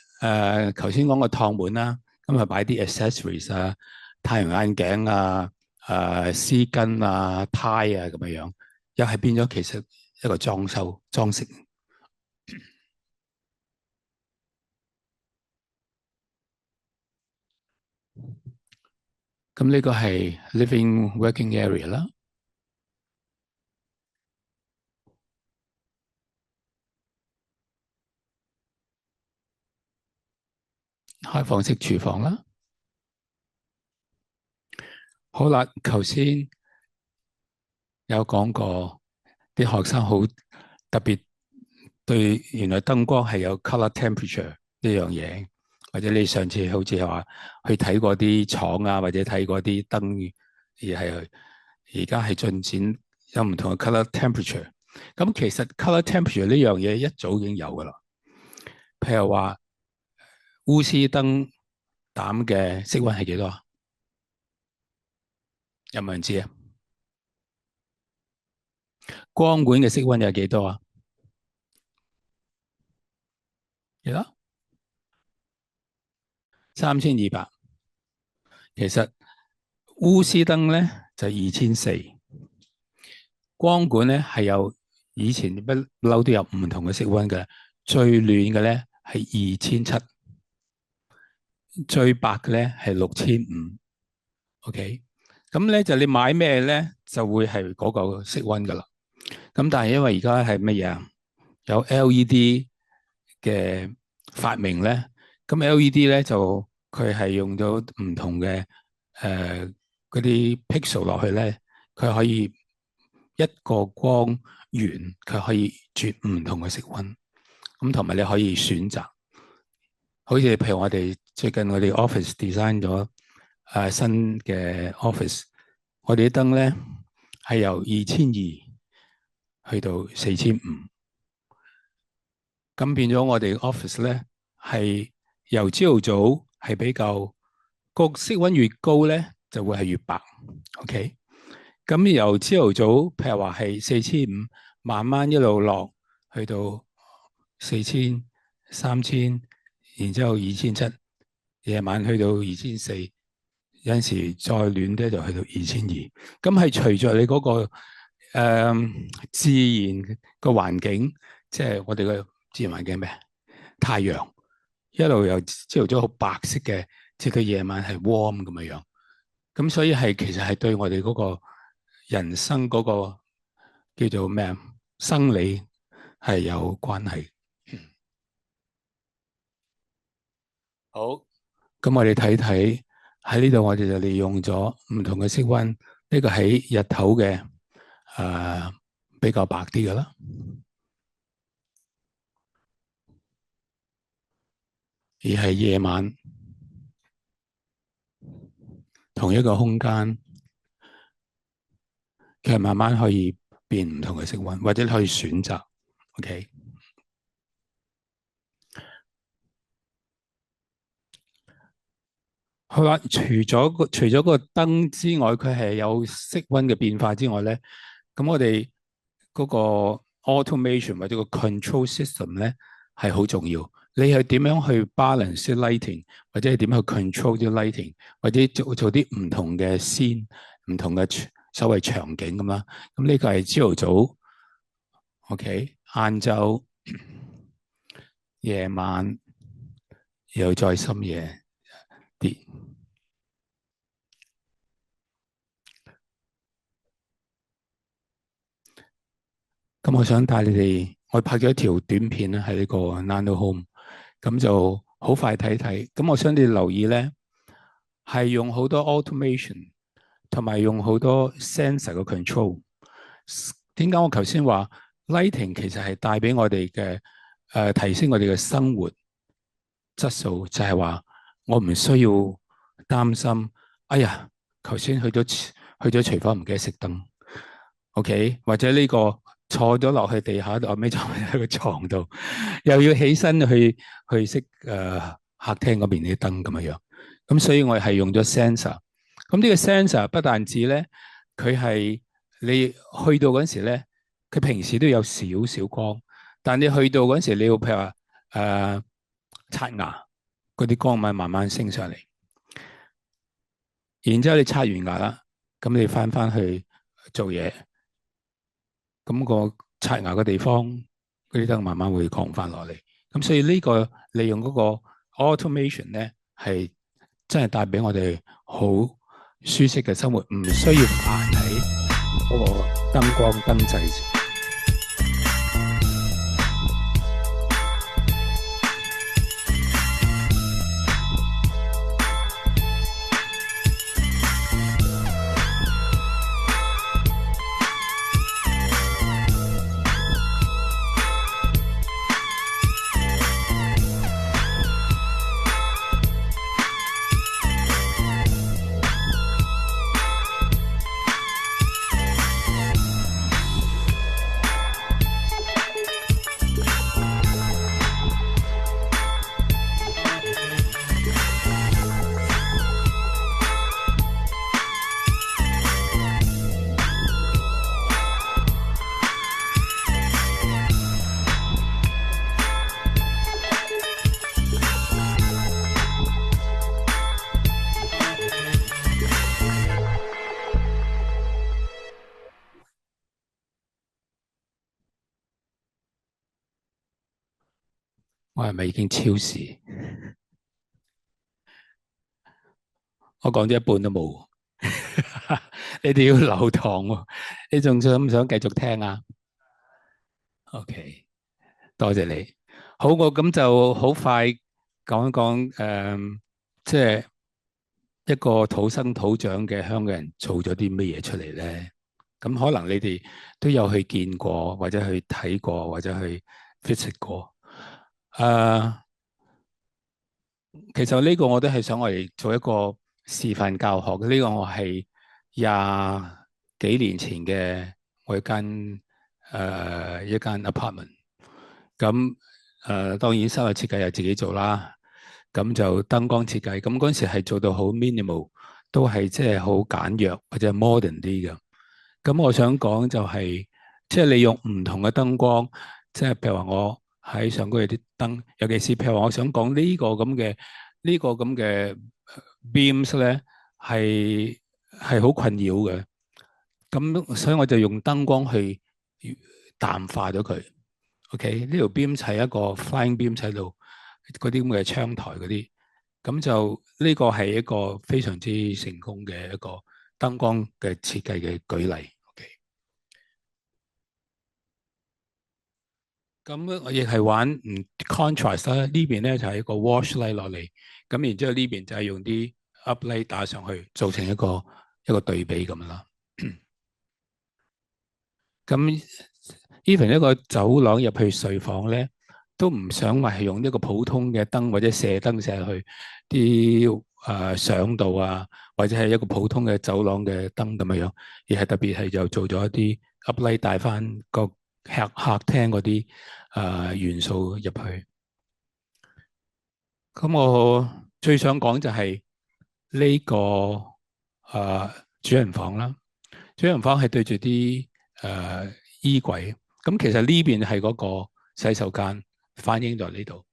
頭先講個趟門啦，咁啊擺啲 accessories 啊，太陽眼鏡啊、絲巾啊、呔啊咁樣樣，又係變咗其實一個裝飾。咁呢個係 living working area 啦，開放式廚房啦。好啦，頭先有講過啲學生好特別對原來燈光係有 color temperature 呢樣嘢，或者你上次好似話去睇過啲廠啊，或者睇過啲燈，而家係進展有唔同嘅 color temperature。咁其實 color temperature 呢樣嘢一早已經有噶啦，譬如話鎢絲燈膽嘅色溫係幾多啊？有冇人知啊？光管嘅色溫有幾多啊？幾多？3200。其實鎢絲燈咧就2400，光管咧係有以前不嬲都有唔同嘅色溫嘅，最暖嘅咧係2700，最白嘅咧係6500。OK， 咁咧就你買咩咧就會係嗰個色溫噶啦。咁但係因為而家係乜嘢啊？有 LED 嘅發明咧，咁 LED 咧就佢係用咗唔同嘅嗰啲 pixel 落去咧，佢可以一個光源，佢可以轉唔同嘅色溫。咁同埋你可以選擇，好似譬如我哋最近我哋 office design 咗新嘅 office， 我哋啲燈咧係由2200去到4500，咁變咗我哋 office 咧係由朝頭早係比較個色溫越高咧，就會係越白。OK， 咁由朝頭早譬如話係4500，慢慢一路落去到4000、3000，然之後2700，夜晚去到2400，有陣時再暖啲就去到2200。咁係隨着你嗰個自然個環境，即係我哋嘅自然環境咩？太陽一路由朝頭早好白色嘅，直到夜晚係 warm 咁樣樣。咁所以係其實係對我哋嗰個人生嗰個叫做咩啊？生理係有關係。好，咁我哋睇睇喺呢度，我哋就利用咗唔同嘅色溫。呢個喺日頭嘅比較白啲嘅啦，而係夜晚同一個空間，其實慢慢可以變唔同嘅色溫，或者你可以選擇。OK。佢話除咗個燈之外，佢係有色溫嘅變化之外咧，咁我哋嗰個 automation 或者個 control system 咧係好重要。你係點樣去 balance 啲 lighting，或者係點樣去 control 啲 lighting，或者做啲唔同嘅 scene、唔同嘅所謂場景咁啦。咁呢個係朝頭早，OK，晏晝、夜晚，又再深夜啲。咁我想帶你哋，我拍咗一條短片咧，喺呢個 Nano Home，咁就好快睇睇。咁我想你留意咧，係用好多 automation，同埋用好多 sensor 嘅 control。點解我頭先話 lighting 其實係帶俾我哋嘅提升我哋嘅生活質素，就係話我唔需要擔心，哎呀，頭先去咗廚房唔記得熄燈。OK，或者呢個坐咗落去地下度，後尾坐喺個床度，又要起身去熄客廳嗰邊啲燈咁樣。咁所以我係用咗 sensor。咁呢個 sensor 不但止咧，佢係你去到嗰陣時咧，佢平時都有少少光，但你去到嗰陣時，你要譬如話刷牙嗰啲光咪慢慢升上嚟。然之後你刷完牙啦，咁你翻去做嘢。咁個刷牙嘅地方，嗰啲燈慢慢會降翻落嚟。咁所以呢個利用嗰個 automation 咧，係真係帶俾我哋好舒適嘅生活，唔需要煩喺嗰個燈光燈掣。我係咪已經超時？我講咗一半都冇，你哋要留堂喎。你仲想唔想繼續聽啊？OK，多謝你。好，我咁就好快講一講即係一個土生土長嘅香港人做咗啲乜嘢出嚟咧？咁可能你哋都有去見過，或者去睇過，或者去 visit 過。其實呢個我都係想我哋做一個示範教學嘅。呢個我係20幾年前嘅我一間apartment。咁當然室內設計又自己做啦。咁就燈光設計，咁嗰陣時係做到好 minimal，都係即係好簡約或者 modern 啲嘅。咁我想講就係，即係利用唔同嘅燈光，即係譬如話我喺上高有啲燈，尤其是譬如話我想講呢個咁嘅 beams 咧，係好困擾嘅。咁所以我就用燈光去淡化咗佢。OK，呢條 beam 係一個 flying beam 喺度，嗰啲咁嘅窗台嗰啲，咁就呢個係一個非常之成功嘅一個燈光嘅設計嘅舉例。OK，咁我亦係玩contrast 啦。呢邊咧就係一個 wash light 落嚟，咁然之後呢邊就係用啲 up light 打上去，造成一個對比咁樣啦。咁 even 一個走廊入去睡房咧，都唔想話係用一個普通嘅燈或者射燈射去啲相度啊，或者係一個普通嘅走廊嘅燈咁樣樣，而係特別係就做咗一啲 up light 帶翻個客廳嗰啲元素入去。咁我最想講就係呢個主人房啦。主人房係對住啲衣櫃，咁其實呢邊係嗰個洗手間，反映在呢度，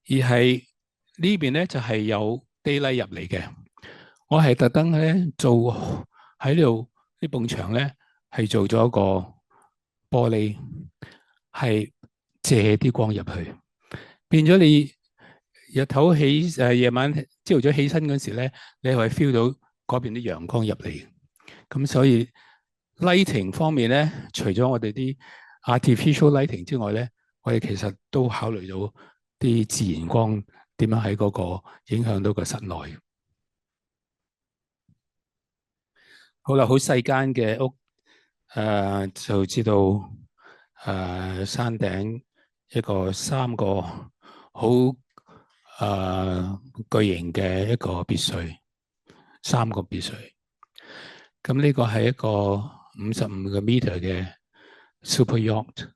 而係呢邊咧就係有 daylight 入嚟嘅。我係特登咧做喺呢度呢埲牆咧係做咗一個玻璃，係借啲光入去，變咗你日頭起夜晚朝頭早起身嗰時咧，你係 feel 到嗰邊啲陽光入嚟。咁所以 lighting 方面咧，除咗我哋啲 artificial lighting 之外咧，我哋其實都考慮到啲自然光點樣喺嗰個影響到個室內。好啦，好細間嘅屋，就知道山頂一個3個好巨型嘅一個別墅，3個別墅。咁呢個係一個55個 meter 嘅 super yacht。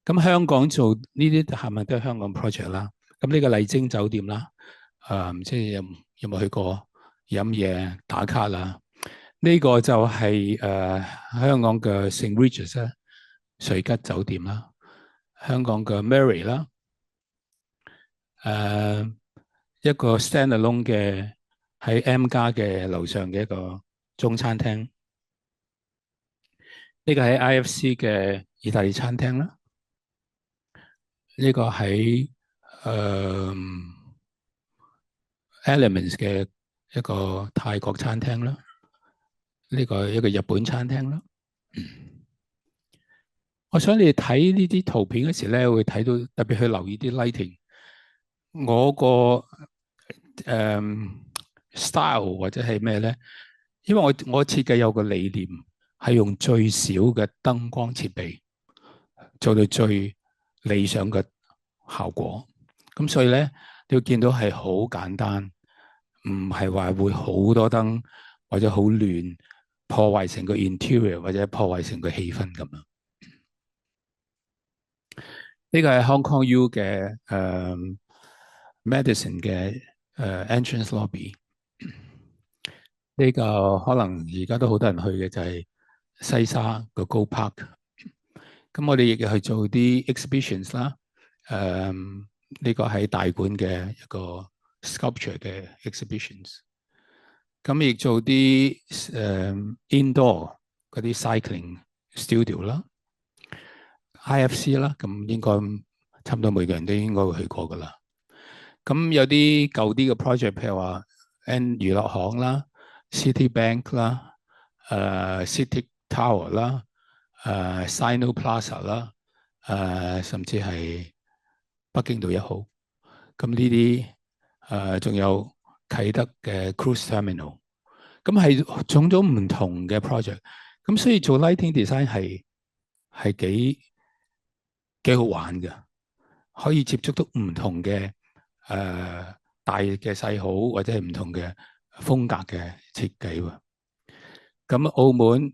咁香港做呢啲係咪都係香港 project 啦？咁呢個麗晶酒店啦，唔知有冇去過飲嘢打卡啦？呢個就係香港嘅 St. Regis 啦，瑞吉酒店啦，香港嘅 Mary 啦，一個 standalone 嘅喺 M+ 嘅樓上嘅一個中餐廳。呢個喺 IFC 嘅意大利餐廳啦。呢個喺Elements 嘅一個泰國餐廳啦。呢個一個日本餐廳啦。我想你哋睇呢啲圖片嗰時咧，會睇到特別去留意啲 lighting。我個style 或者係咩咧？因為我設計有個理念係用最少嘅燈光設備做到最理想嘅效果。咁所以咧，你要見到係好簡單，唔係話會好多燈或者好亂，破壞成個 interior 或者破壞成個氣氛咁樣。呢個係 Hong Kong U 嘅Medicine 嘅entrance lobby。呢個可能而家都好多人去嘅就係西沙個 Go Park。咁我哋亦去做啲 exhibitions 啦。呢個喺大館嘅一個 sculpture 嘅 exhibitions。咁亦做啲indoor 嗰啲 cycling studio 啦。IFC 啦，咁應該差唔多每個人都應該會去過噶啦。咁有啲舊啲嘅 project， 譬如話 N 娛樂行啦、City Bank 啦、City Tower 啦、Sino Plaza 啦、甚至係北京道1號。咁呢啲仲有啟德嘅 Cruise Terminal。咁係種種唔同嘅 project。咁所以做 lighting design 係幾好玩嘅，可以接觸到唔同嘅大嘅細好，或者係唔同嘅風格嘅設計喎。咁澳門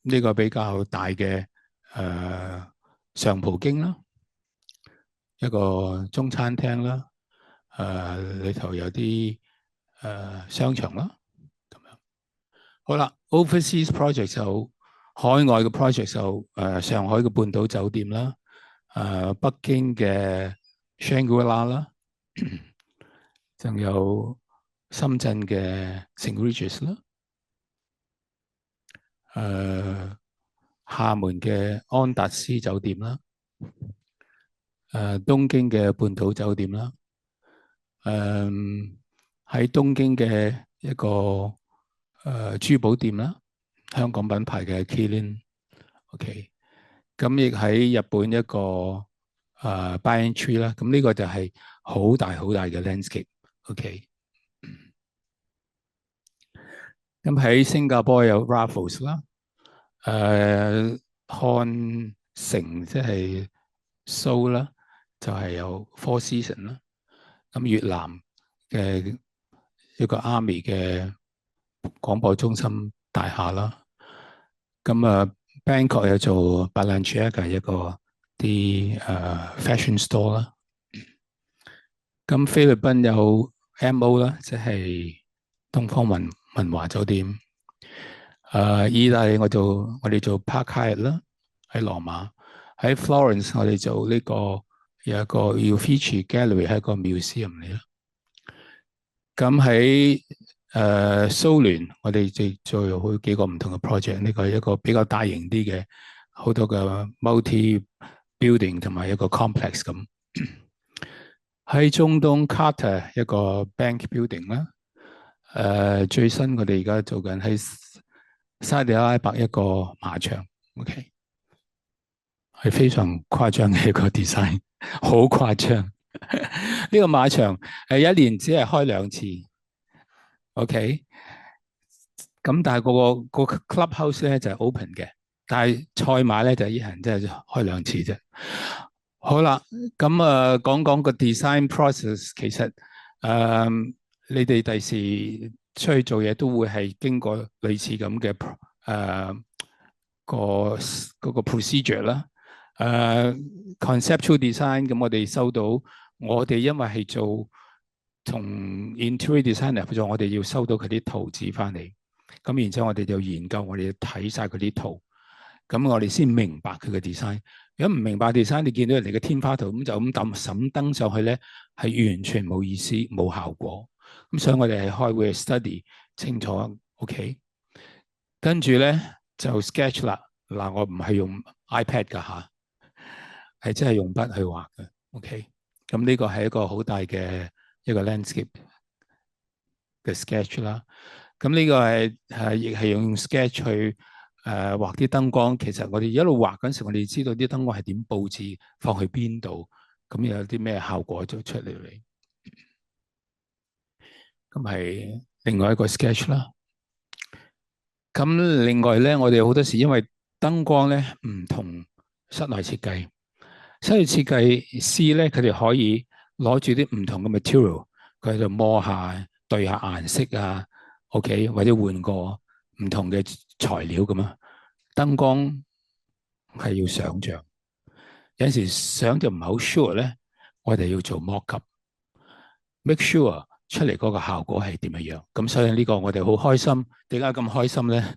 呢個比較大嘅上葡京啦，一個中餐廳啦，裏頭有啲商場啦，咁樣。好啦 ，overseas project 就海外嘅 project 就上海嘅半島酒店啦，北京嘅 Shangri-La 啦，仲有深圳嘅 St. Regis 啦，廈門嘅安達斯酒店啦，東京嘅半島酒店啦，喺東京嘅一個珠寶店啦，香港品牌嘅 Kilin，OK。咁亦喺日本一個Banyan Tree 啦。咁呢個就係好大好大嘅 landscape。OK。咁喺新加坡有 Raffles 啦，漢城即係蘇啦，就係有 Four Seasons 啦。咁越南嘅一個 Army 嘅廣播中心大廈啦。咁Bangkok 有做 Balenciaga 一個啲fashion store 啦。咁菲律賓有 MO 啦，即係東方文華酒店。意大利我哋做 Park Hyatt 啦，喺羅馬。喺 Florence 我哋做呢個有一個 Uffizi Gallery 係一個 museum 嚟啦。咁喺蘇聯我哋做好幾個唔同嘅 project， 呢個係一個比較大型啲嘅，好多嘅 multi building 同埋一個 complex 咁。喺中東 Qatar 一個 bank building 啦。最新我哋而家做緊喺沙地阿拉伯一個馬場 ，OK， 係非常誇張嘅一個 design， 好誇張。呢個馬場係一年只係開2次 ，OK。咁但係個 clubhouse 咧就係 open 嘅，但係賽馬咧就一人即係開2次啫。好啦，咁講講個 design process， 其實你哋第時出去做嘢都會係經過類似咁嘅嗰個 procedure 啦。conceptual design， 咁我哋收到，我哋因為係做同 interior designer 合作，我哋要收到佢啲圖紙翻嚟，咁然之後我哋就研究，我哋睇晒佢啲圖，咁我哋先明白佢嘅 design。如果唔明白 design， 你見到人哋嘅天花圖咁就咁抌沈燈上去咧，係完全冇意思、冇效果。咁所以我哋係開會 study 清楚 ，OK。跟住咧就 sketch 啦。嗱，我唔係用 iPad 㗎嚇，係真係用筆去畫嘅 ，OK。咁呢個係一個好大嘅一個 landscape 嘅 sketch 啦。咁呢個係亦係用 sketch 去畫啲燈光。其實我哋一路畫嗰陣時，我哋知道啲燈光係點佈置，放去邊度，咁有啲咩效果就出嚟。咁係另外一個 sketch 啦。咁另外咧，我哋好多時因為燈光咧唔同室內設計，室內設計師咧佢哋可以攞住啲唔同嘅 material， 佢喺度摸下、對下顏色啊 ，OK， 或者換個唔同嘅材料咁啊。燈光係要想像，有陣時想就唔係好 sure 咧，我哋要做 mock up，make sure 出嚟嗰個效果係點樣。咁所以呢個我哋好開心。點解咁開心咧？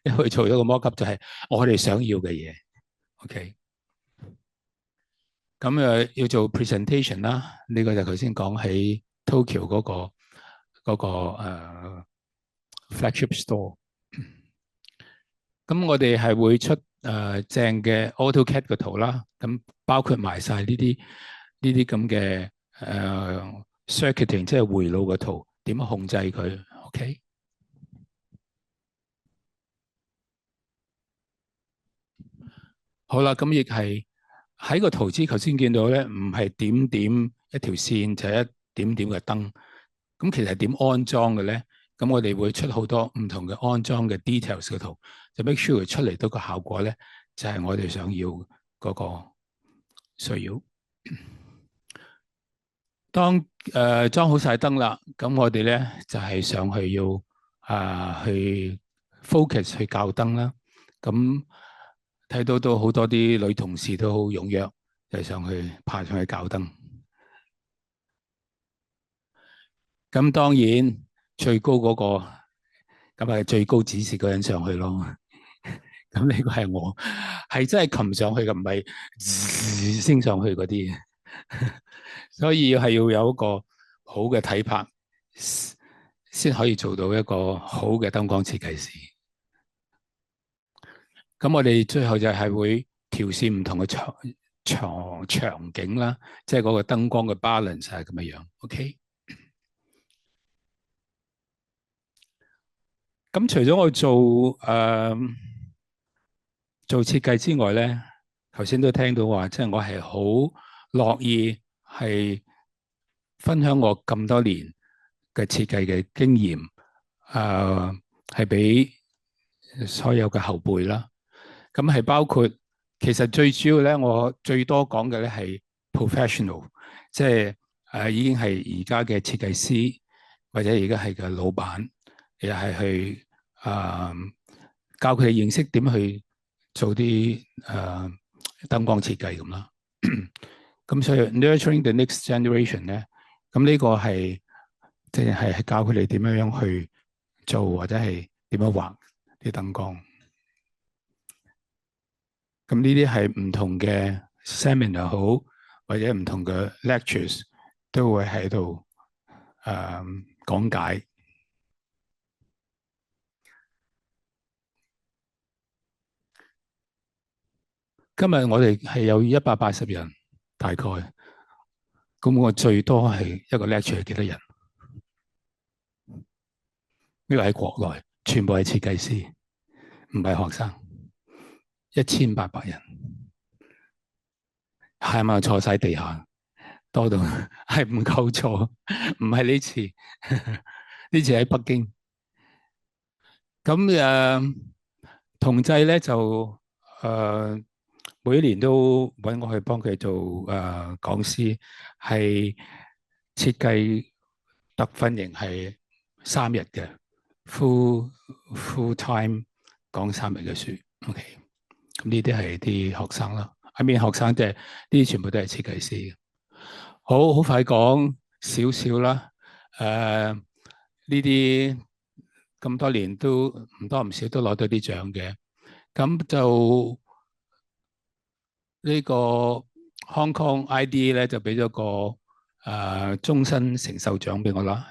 因為做咗個 mock up 就係我哋想要嘅嘢。OK。咁要做 presentation 啦。呢個就頭先講喺 Tokyo 嗰個flagship store。咁我哋係會出正嘅 AutoCAD 嘅圖啦。咁包括埋晒呢啲咁嘅circuiting， 即係回路嘅圖，點樣控制佢 ？OK。好啦，咁亦係喺個圖紙頭先見到咧，唔係點點一條線，就係一點點嘅燈。咁其實係點安裝嘅咧？咁我哋會出好多唔同嘅安裝嘅 details 嘅圖，就 make sure 出嚟到個效果咧，就係我哋想要嗰個需要。當裝好晒燈啦，咁我哋咧就係上去要去 focus 去校燈啦。咁睇到都好多啲女同事都好踴躍，就上去爬上去校燈。咁當然最高嗰個，咁係最高指示嗰人上去咯。咁呢個係我係真係擒上去嘅，唔係升上去嗰啲。所以係要有一個好嘅體魄，先可以做到一個好嘅燈光設計師。咁我哋最後就係會調試唔同嘅場景啦，即係嗰個燈光嘅 balance 係咁嘅樣。OK。咁除咗我做設計之外咧，頭先都聽到話，即係我係好樂意係分享我咁多年嘅設計嘅經驗，係俾所有嘅後輩啦。咁係包括其實最主要咧，我最多講嘅咧係 professional，即係已經係而家嘅設計師或者而家係嘅老闆，又係去教佢哋認識點去做啲燈光設計咁啦。咁所以 nurturing the next generation 咧，咁呢個係即係教佢哋點樣去做或者係點樣畫啲燈光。咁呢啲係唔同嘅 seminar 好，或者唔同嘅 lectures 都會喺度講解。今日我哋係有180人，大概。咁我最多係一個 lecture 係幾多人？呢個喺國內，全部係設計師，唔係學生，1800人，係咪坐晒地下？多到係唔夠坐，唔係呢次，呢次喺北京。咁同濟咧就每一年都揾我去幫佢做講師，係設計特訓營係3日嘅 full time 講3日嘅書。OK， 咁呢啲係啲學生啦。學生即係呢啲全部都係設計師。好快講少少啦。呢啲咁多年都唔多唔少都攞到啲獎嘅。咁就呢個 Hong Kong IDA 咧就俾咗個終身成就獎俾我啦。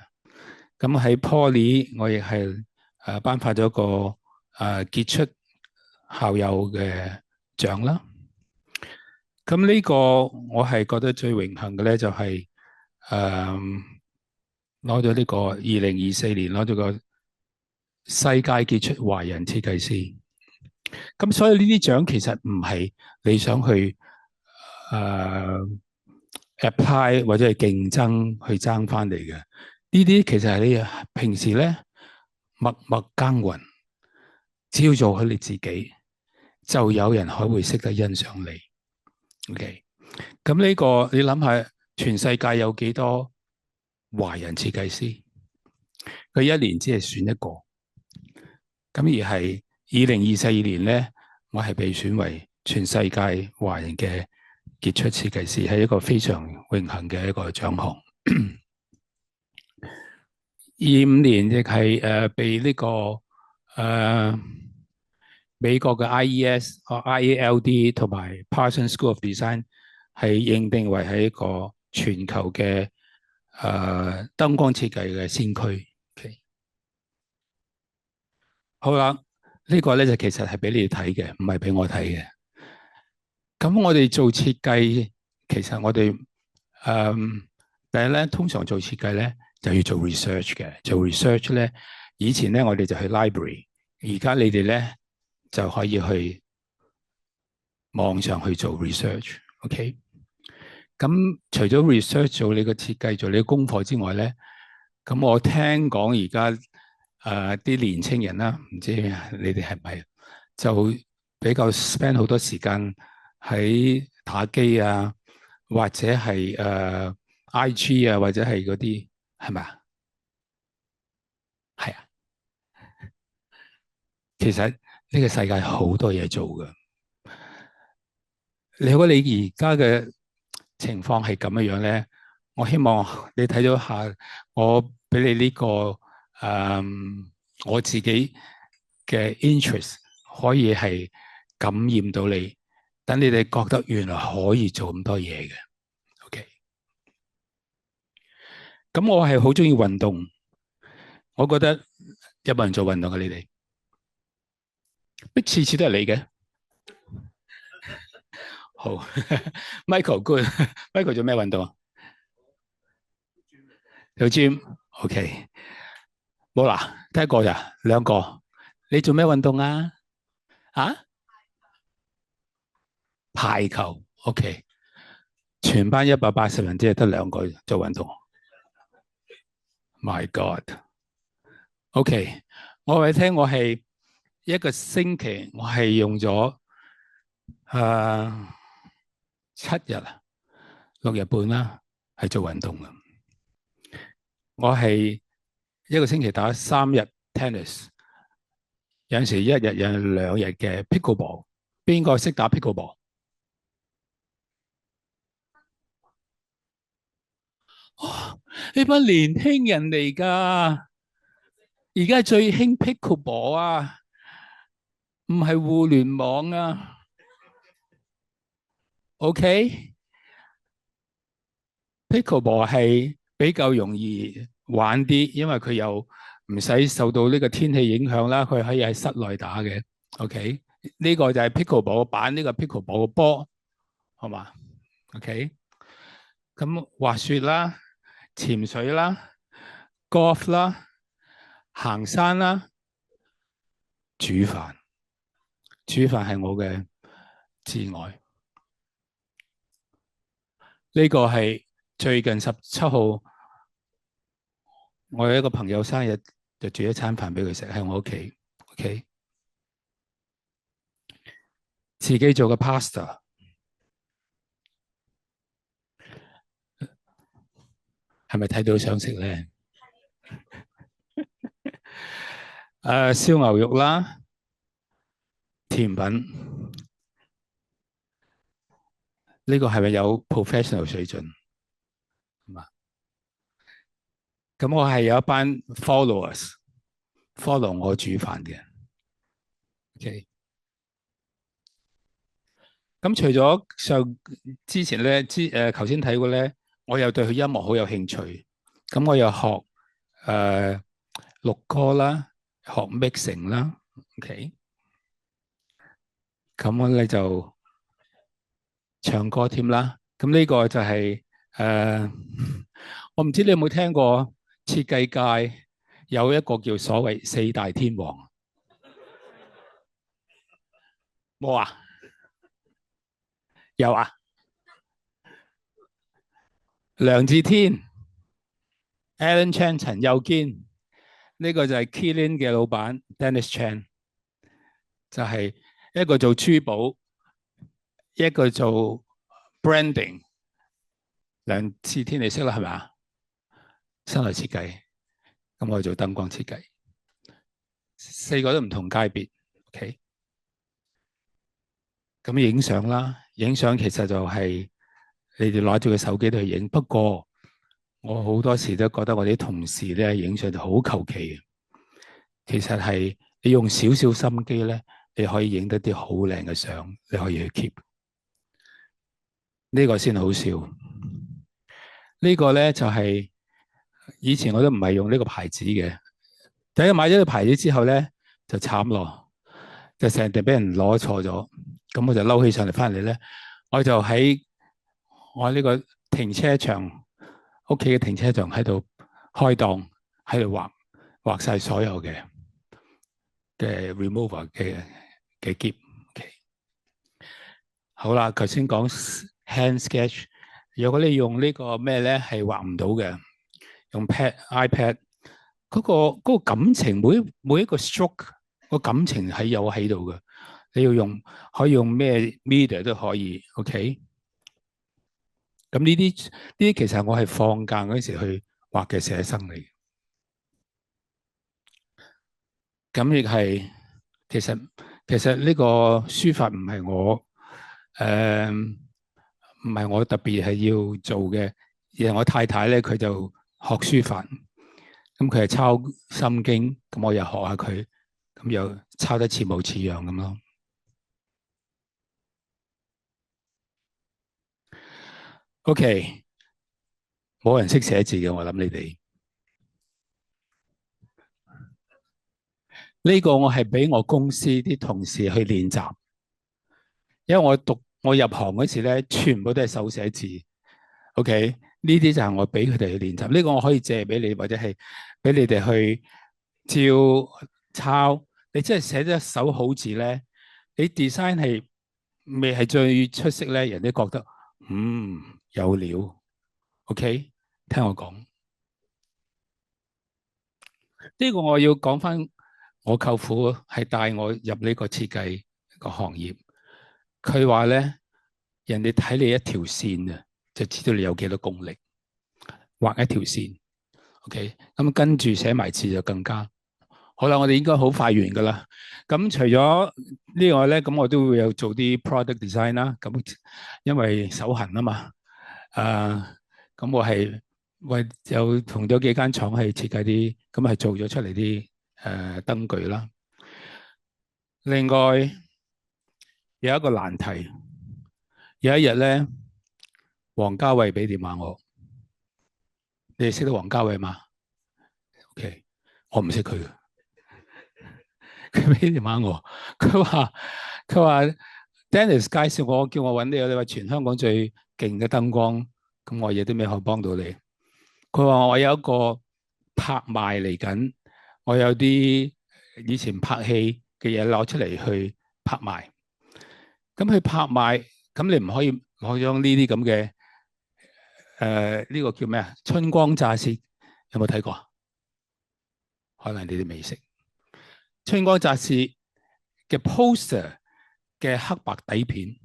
咁喺 Poly 我亦係頒發咗個傑出校友嘅獎啦。咁呢個我係覺得最榮幸嘅咧就係攞咗呢個2024年攞咗個世界傑出華人設計師。咁所以呢啲獎其實唔係你想去apply 或者係競爭去爭翻嚟嘅，呢啲其實係你平時咧默默耕耘，只要做好你自己，就有人可會識得欣賞你。OK， 咁呢個你諗下，全世界有幾多華人設計師？佢一年只係選一個，咁而係2024年咧，我係被選為全世界華人嘅傑出設計師，係一個非常榮幸嘅一個獎項。25年亦係被呢個美國嘅 IES、IALD 同埋 Parsons School of Design 係認定為係一個全球嘅燈光設計嘅先驅。Okay. 好啦，呢個咧就其實係俾你哋睇嘅，唔係俾我睇嘅。咁我哋做設計，其實我哋第一咧，通常做設計咧就要做 research 嘅。做 research 咧，以前咧我哋就去 library， 而家你哋咧就可以去網上去做 research。OK， 咁除咗 research 做你個設計、做你個功課之外咧，咁我聽講而家啲年青人啦，唔知你哋係咪就比較 spend 好多時間喺打機啊，或者係IG 啊，或者係嗰啲係咪啊？係啊，其實呢個世界好多嘢做㗎。如果你而家嘅情況係咁樣咧，我希望你睇咗下我俾你呢個我自己嘅 interest 可以係感染到你，等你哋覺得原來可以做咁多嘢嘅。OK，咁我係好中意運動，我覺得有冇人做運動嘅你哋？次次都係你嘅。好，Michael good，Michael 做咩運動？做 gym，OK，冇啦，得一個咋，兩個。你做咩運動啊？啊？排球，OK，全班180人只係得2個做運動。My God，OK，我話你聽，我係一個星期，我係用咗7日6日半啦，係做運動嘅。我係一個星期打3日 tennis，有陣時1日有2日嘅 pickleball。邊個識打 pickleball？哦，呢班年輕人嚟噶，而家最興 pickleball 啊，唔係互聯網啊。OK，pickleball 係比較容易玩啲，因為佢又唔使受到呢個天氣影響啦，佢可以喺室內打嘅。OK，呢個就係 pickleball 版呢個 pickleball 嘅波，好嘛？OK，咁滑雪啦、潛水啦、golf 啦、行山啦、煮飯。煮飯係我嘅至愛。呢個係最近17號，我有一個朋友生日，就煮一餐飯俾佢食喺我屋企。OK，自己做嘅 pasta， 係咪睇到想食咧？燒牛肉啦，甜品，呢個係咪有 professional 水準？咁我係有一班 followers，follow 我煮飯嘅。OK，咁除咗之前咧，頭先睇過咧，我又對佢音樂好有興趣。咁我又學錄歌啦，學 mixing 啦。OK，咁我咧就唱歌添啦。咁呢個就係我唔知你有冇聽過設計界有一個叫所謂4大天王，冇啊？有啊？梁志天、Alan Chan、陳佑堅，呢個就係 Keylin 嘅老闆 Dennis Chan，就係一個做珠寶，一個做 branding。梁志天你識啦係咪啊？室內設計，咁我做燈光設計，4個都唔同界別。OK，咁影相啦，影相其實就係你哋攞住個手機都去影。不過我好多時都覺得我啲同事咧影相就好求其嘅，其實係你用少少心機咧，你可以影得啲好靚嘅相，你可以去 keep。呢個先好笑。呢個咧就係以前我都唔係用呢個牌子嘅，第一買咗個牌子之後咧就慘咯，就成日俾人攞錯咗，咁我就嬲起上嚟翻嚟咧，我就喺我呢個停車場屋企嘅停車場喺度開檔，喺度畫晒所有嘅 remover 嘅結。Okay，好啦，頭先講 hand sketch， 如果你用呢個咩咧係畫唔到嘅，用 iPad 嗰個感情，每一個 stroke 個感情係有喺度嘅。你要用可以用咩 media 都可以。OK，咁呢啲其實我係放假嗰時去畫嘅寫生嚟。咁亦係其實呢個書法唔係我唔係我特別係要做嘅，而係我太太咧佢就學書法，咁佢係抄心經，咁我又學下佢，咁又抄得似模似樣咁咯。OK，冇人識寫字嘅，我諗你哋呢個我係俾我公司啲同事去練習，因為我入行嗰時咧，全部都係手寫字。OK，呢啲就係我俾佢哋去練習。呢個我可以借俾你，或者係俾你哋去照抄。你真係寫得一手好字咧，你 design 係未係最出色咧，人哋覺得有料。OK，聽我講呢個我要講翻，我舅父係帶我入呢個設計個行業。佢話咧，人哋睇你一條線啊，就知道你有幾多功力，畫一條線。OK，咁跟住寫埋字就更加好啦。我哋應該好快完噶啦。咁除咗呢個咧，咁我都會有做啲 product design 啦。咁因為手痕啊嘛，咁我係有同咗幾間廠係設計啲，咁係做咗出嚟啲燈具啦。另外有一個難題，有一日咧，王家衛俾電話我，你哋識得王家衛嘛？OK，我唔識佢嘅。佢俾電話我，佢話 Dennis 介紹我，叫我揾你話全香港最勁嘅燈光，咁我有啲咩可以幫到你？佢話我有一個拍賣嚟緊，我有啲以前拍戲嘅嘢攞出嚟去拍賣。咁去拍賣，咁你唔可以攞咗呢啲咁嘅呢個叫咩啊？春光乍泄有冇睇過？可能你哋未識。春光乍泄嘅 poster 嘅黑白底片，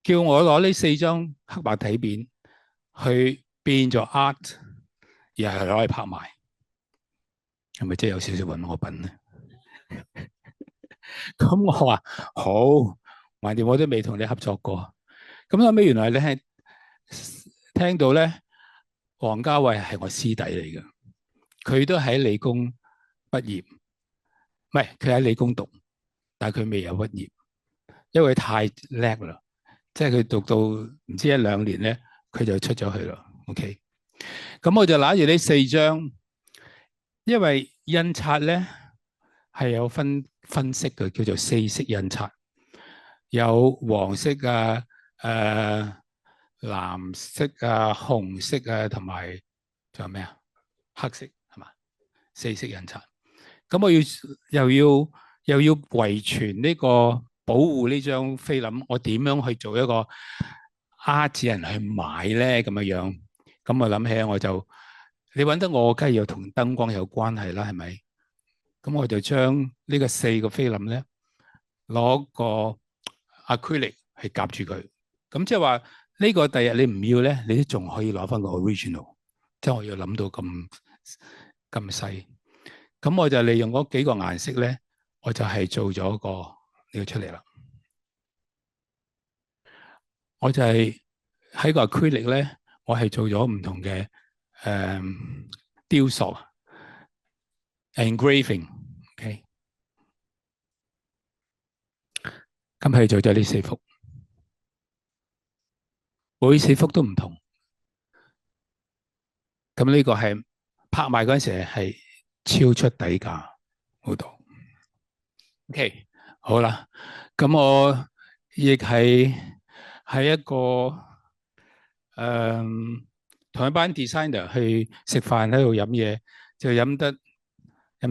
叫我攞呢4張黑白底片去變咗 art，而係攞去拍賣，係咪真係有少少揾我笨咧？咁我話好，橫掂我都未同你合作過。咁後尾原來你係聽到咧，王家衛係我師弟嚟嘅，佢都喺理工畢業，唔係佢喺理工讀，但係佢未有畢業，因為佢太叻啦，即係佢讀到唔知1、2年咧，佢就出咗去啦。OK，咁我就拿住呢4張，因為印刷咧係有分色嘅，叫做4色印刷，有黃色啊、藍色啊、紅色啊，同埋仲有咩啊？黑色係嘛？4色印刷。咁我又要遺傳呢個保護呢張菲林，我點樣去做一個 art 人去買咧？咁樣，咁我諗起我就你揾得我，梗係要同燈光有關係啦，係咪？咁我就將呢個4個菲林咧，攞個 acrylic 去夾住佢。咁即係話呢個第日你唔要咧，你都仲可以攞翻個 original。即係我要諗到咁細。咁我就利用嗰幾個顏色咧，我就係做咗個呢個出嚟啦。我就係喺個 acrylic 咧，我係做咗唔同嘅雕塑 engraving。OK， 咁係做咗呢4幅，每4幅都唔同。咁呢個係拍賣嗰陣時係超出底價好多。OK， 好啦，咁我亦係喺一個同一班 designer 去食飯喺度飲嘢，就飲得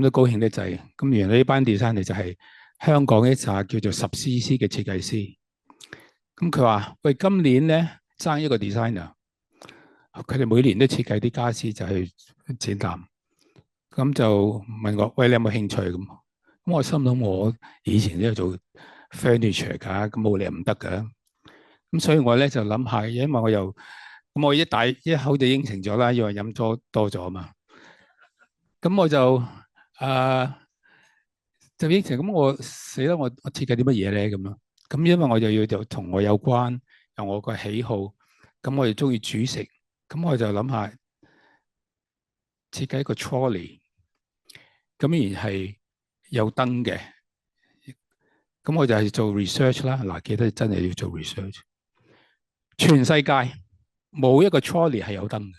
高興得滯。咁原來呢班 designer 就係香港一紮叫做10cc 嘅設計師。咁佢話：喂，今年咧爭一個 designer，佢哋每年都設計啲家私就去展覽。咁就問我：喂，你有冇興趣咁？咁我心諗我以前都有做 furniture 㗎，咁冇理由唔得㗎。咁所以我咧就諗下，因為我又咁我一口就應承咗啦，因為飲多咗嘛。咁我就應承，咁我死啦！我設計啲乜嘢咧咁樣？咁因為我就要就同我有關，有我個喜好，咁我又中意煮食，咁我就諗下設計一個 trolley，咁然係有燈嘅，咁我就係做 research 啦。嗱，記得真係要做 research。全世界冇一個 trolley 係有燈嘅，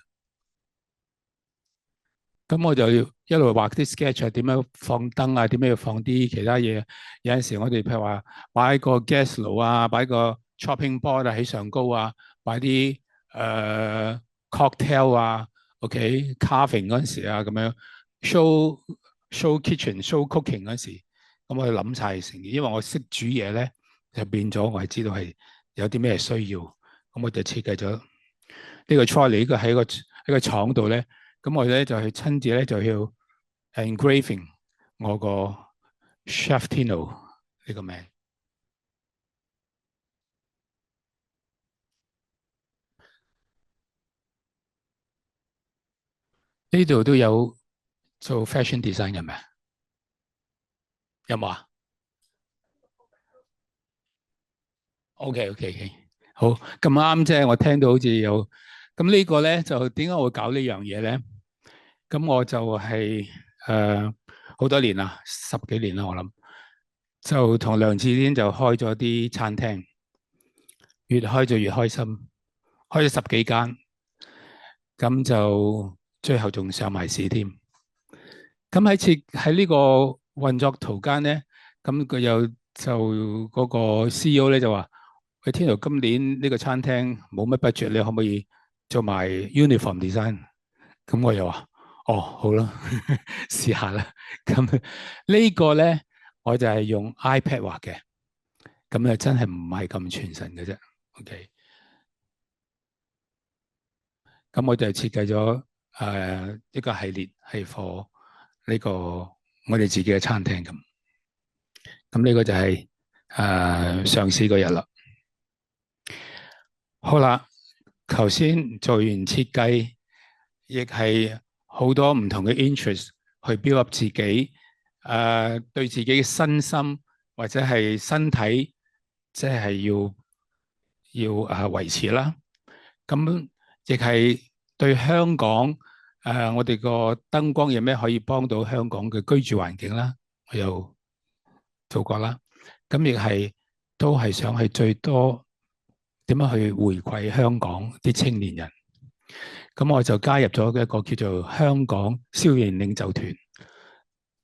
咁我就要一路畫啲 sketch 點樣放燈啊，點樣要放啲其他嘢。有陣時我哋譬如話擺個 gas 爐啊，擺個 chopping board 啊喺上高啊，擺啲cocktail 啊 ，OK carving 嗰陣時啊咁樣 show kitchen show cooking 嗰陣時，咁我諗晒成件，因為我識煮嘢咧，就變咗我係知道係有啲咩需要，咁我就設計咗呢個 trolley 呢個喺個廠度咧，咁我咧就係親自咧就要 engraving 我個 Chef Tino 呢個名。呢度都有做 fashion design 嘅咩？有冇啊？OK，好，咁啱啫，我聽到好似有，咁呢個咧就點解我會搞呢樣嘢咧？咁我就係好多年啦，10幾年啦，我諗就同梁志堅就開咗啲餐廳，越開就越開心，開咗10幾間，咁就最後仲上埋市添。咁喺呢個運作途間咧，咁佢又就嗰個 CEO 咧就話：喂，天佑今年呢個餐廳冇乜 budget，你可唔可以做埋 uniform design？咁我又話：哦，好啦，試下啦。咁呢個咧，我就係用 iPad 畫嘅，咁啊真係唔係咁傳神嘅啫。OK，咁我就設計咗一個系列係 for 呢個我哋自己嘅餐廳咁。咁呢個就係上市嗰日啦。好啦，頭先做完設計，亦係好多唔同嘅 interest 去 build up 自己，對自己嘅身心或者係身體，即係要維持啦。咁亦係對香港我哋個燈光有咩可以幫到香港嘅居住環境啦，我又做過啦。咁亦係都係想係最多點樣去回饋香港啲青年人。咁我就加入咗一個叫做香港少年領袖團，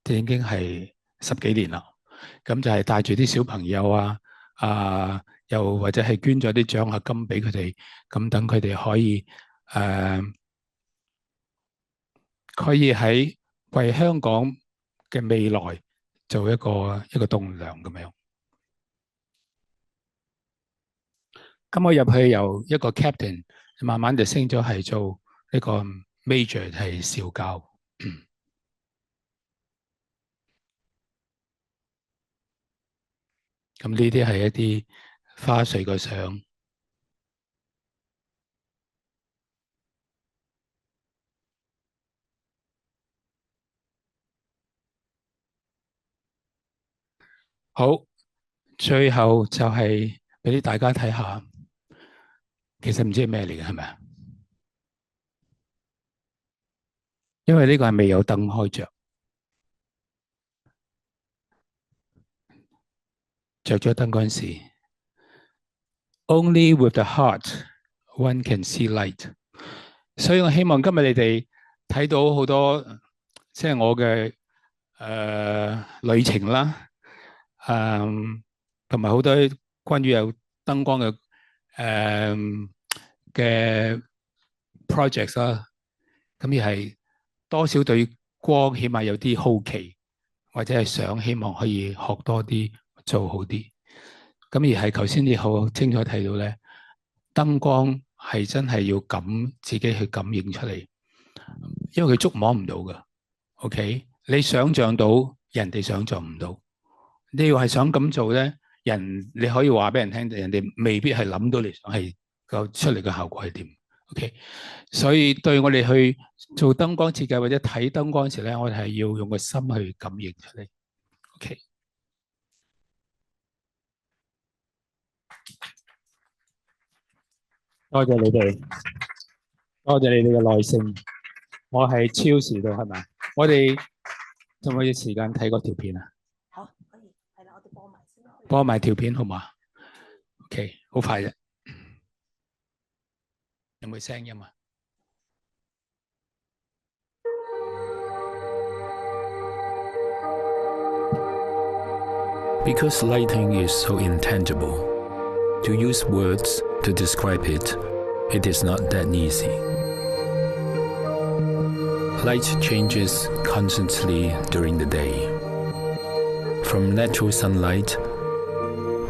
已經係10幾年啦。咁就係帶住啲小朋友又或者係捐咗啲獎學金俾佢哋，咁等佢哋可以喺為香港嘅未來做一個棟梁咁樣。咁我入去由一個 captain，慢慢就升咗係做呢個 major 係少校。咁呢啲係一啲花絮嘅相。好，最後就係俾啲大家睇下，其實唔知係咩嚟嘅，係咪啊？因為呢個係未有燈開着，着咗燈嗰陣時 ，Only with the heart one can see light。所以我希望今日你哋睇到好多，即係我嘅旅程啦，同埋好多關於有燈光嘅 projects 啦，咁亦係多少對光起碼有啲好奇，或者係想希望可以學多啲，做好啲。咁而係頭先你好清楚睇到咧，燈光係真係要自己去感應出嚟，因為佢觸摸唔到㗎。OK，你想像到，人哋想像唔到。你要係想咁做咧，你可以話俾人聽，人哋未必係諗到你想係個出嚟嘅效果係點。OK，所以對我哋去做燈光設計或者睇燈光時咧，我哋係要用個心去感應出嚟。OK，多謝你哋，多謝你哋嘅耐性。我係超時到係咪？我哋仲有冇時間睇嗰條片啊？好，可以，係啦，我哋播埋先。播埋條片好嘛 ？OK， 好快啫。有冇聲音啊？Because lighting is so intangible, to use words to describe it, it is not that easy. Light changes constantly during the day, from natural sunlight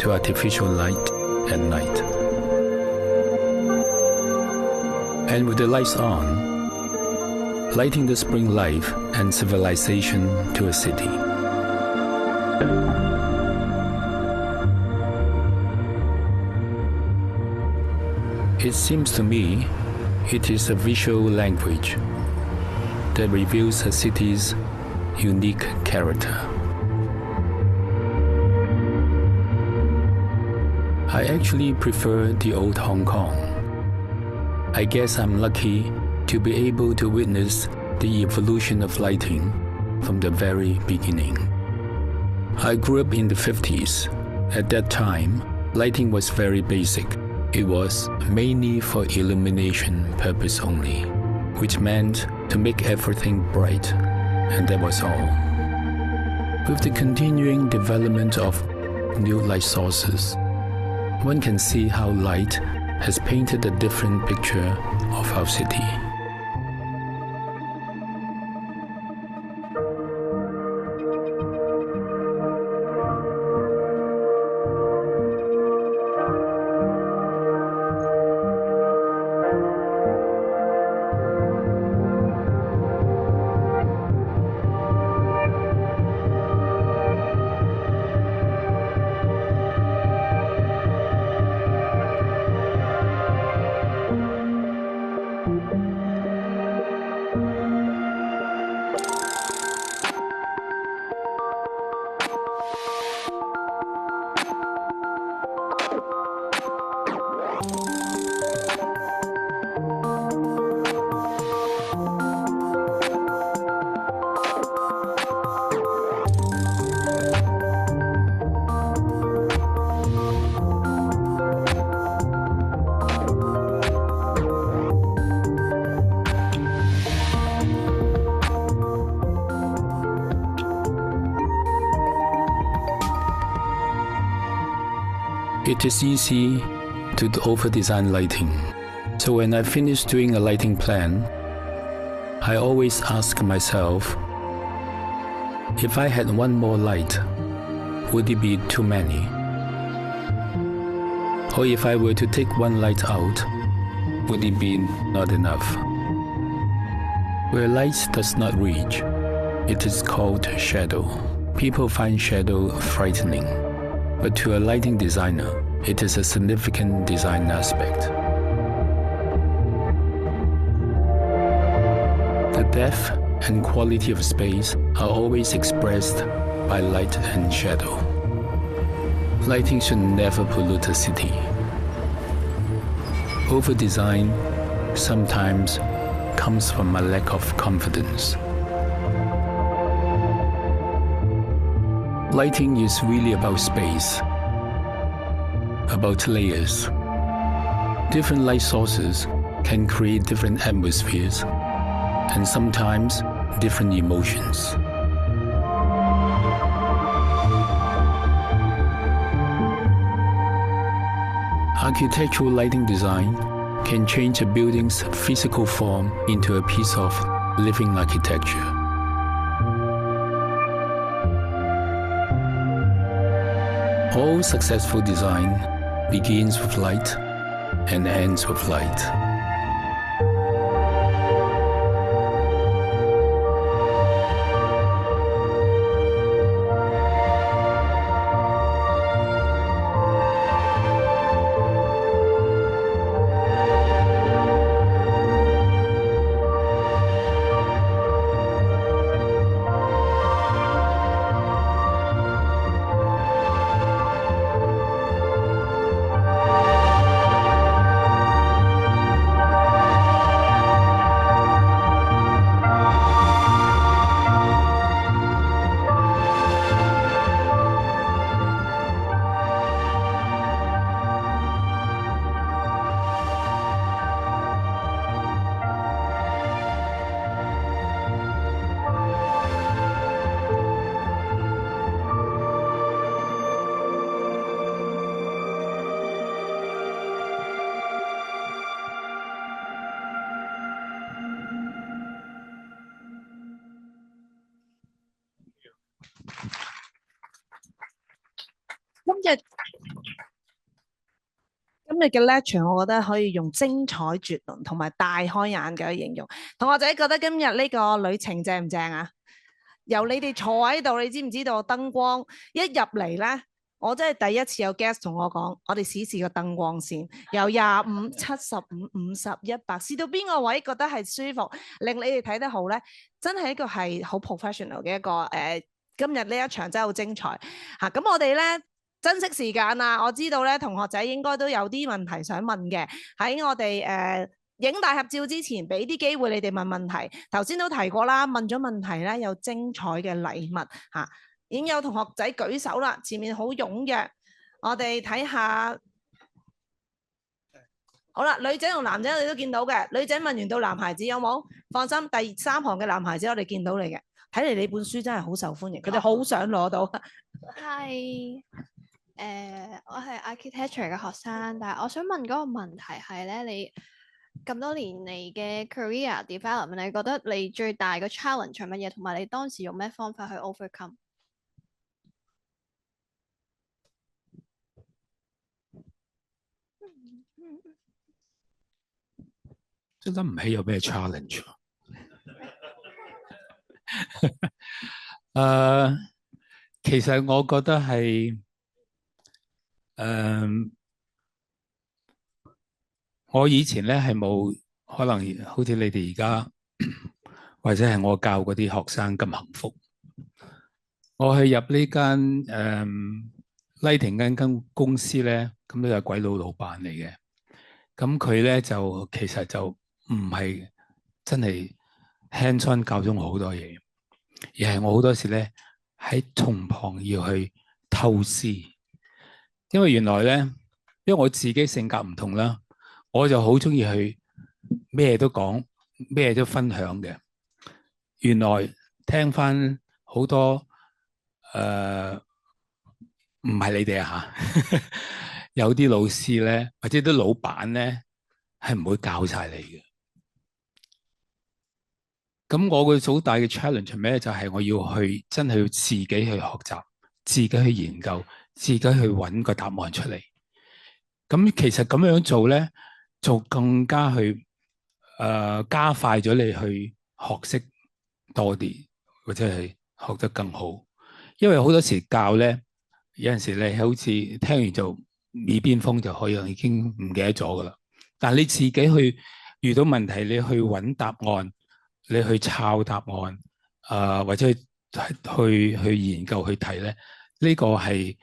to artificial light at night. And with the lights on, lighting does bring life and civilization to a city. It seems to me it is a visual language that reveals a city's unique character. I actually prefer the old Hong Kong. I guess I'm lucky to be able to witness the evolution of lighting from the very beginning. I grew up in the 50s. At that time, lighting was very basic. It was mainly for illumination purpose only, which meant to make everything bright, and that was all. With the continuing development of new light sources, one can see how light has painted a different picture of our city. It is easy to over-design lighting. So when I finish doing a lighting plan, I always ask myself, if I had one more light, would it be too many? Or if I were to take one light out, would it be not enough? Where light does not reach, it is called shadow. People find shadow frightening, but to a lighting designer, it is a significant design aspect. The depth and quality of space are always expressed by light and shadow. Lighting should never pollute a city. Over-design sometimes comes from a lack of confidence. Lighting is really about space, about layers. Different light sources can create different atmospheres and sometimes different emotions. Architectural lighting design can change a building's physical form into a piece of living architecture. All successful design begins with light and ends with light. 日嘅 lecture，我覺得可以用精彩絕倫同埋大開眼嘅去形容。同學仔覺得今日呢個旅程正唔正啊？由你哋坐喺度，你知唔知道燈光一入嚟咧？我真係第一次有 guest 同我講，我哋試個燈光先，由25、75、50、100試到邊個位覺得係舒服，令你哋睇得好咧，真係一個係好 professional 嘅一個今日呢一場真係好精彩嚇。咁我哋咧珍惜時間啊！我知道咧同學仔應該都有啲問題想問嘅，喺我哋影大合照之前，俾啲機會你哋問問題。頭先都提過啦，問咗問題咧有精彩嘅禮物嚇。已經有同學仔舉手啦，前面好踴躍。我哋睇下，好啦，女仔同男仔我哋都見到嘅。女仔問完到男孩子有冇？放心，第3行嘅男孩子我哋見到你嘅。睇嚟你本書真係好受歡迎，佢哋好想攞到。係，我係 architecture 嘅學生，但係我想問嗰個問題係咧，你咁多年嚟嘅 career development，你覺得你最大嘅 challenge 係乜嘢？同埋你當時用咩方法去 overcome？真諗唔起有咩 challenge。其實我覺得係我以前咧係冇可能好似你哋而家或者係我教嗰啲學生咁幸福。我去入呢間Lighting 間公司咧，咁都有鬼佬老闆嚟嘅。咁佢咧就其實就唔係真係 hands-on 教咗我好多嘢，而係我好多時咧喺從旁要去偷師。因為原來咧，因為我自己性格唔同啦，我就好中意去咩都講，咩都分享嘅。原來聽翻好多唔係你哋啊嚇，有啲老師咧或者啲老闆咧係唔會教晒你嘅。咁我個好大嘅 challenge 係咩？就係我要去真係要自己去學習，自己去研究，自己去揾個答案出嚟。咁其實咁樣做咧，就更加去加快咗你去學識多啲，或者係學得更好。因為好多時教咧，有陣時你好似聽完就耳邊風就可以已經唔記得咗噶啦。但係你自己去遇到問題，你去揾答案，你去抄答案，或者去研究去睇咧，呢個係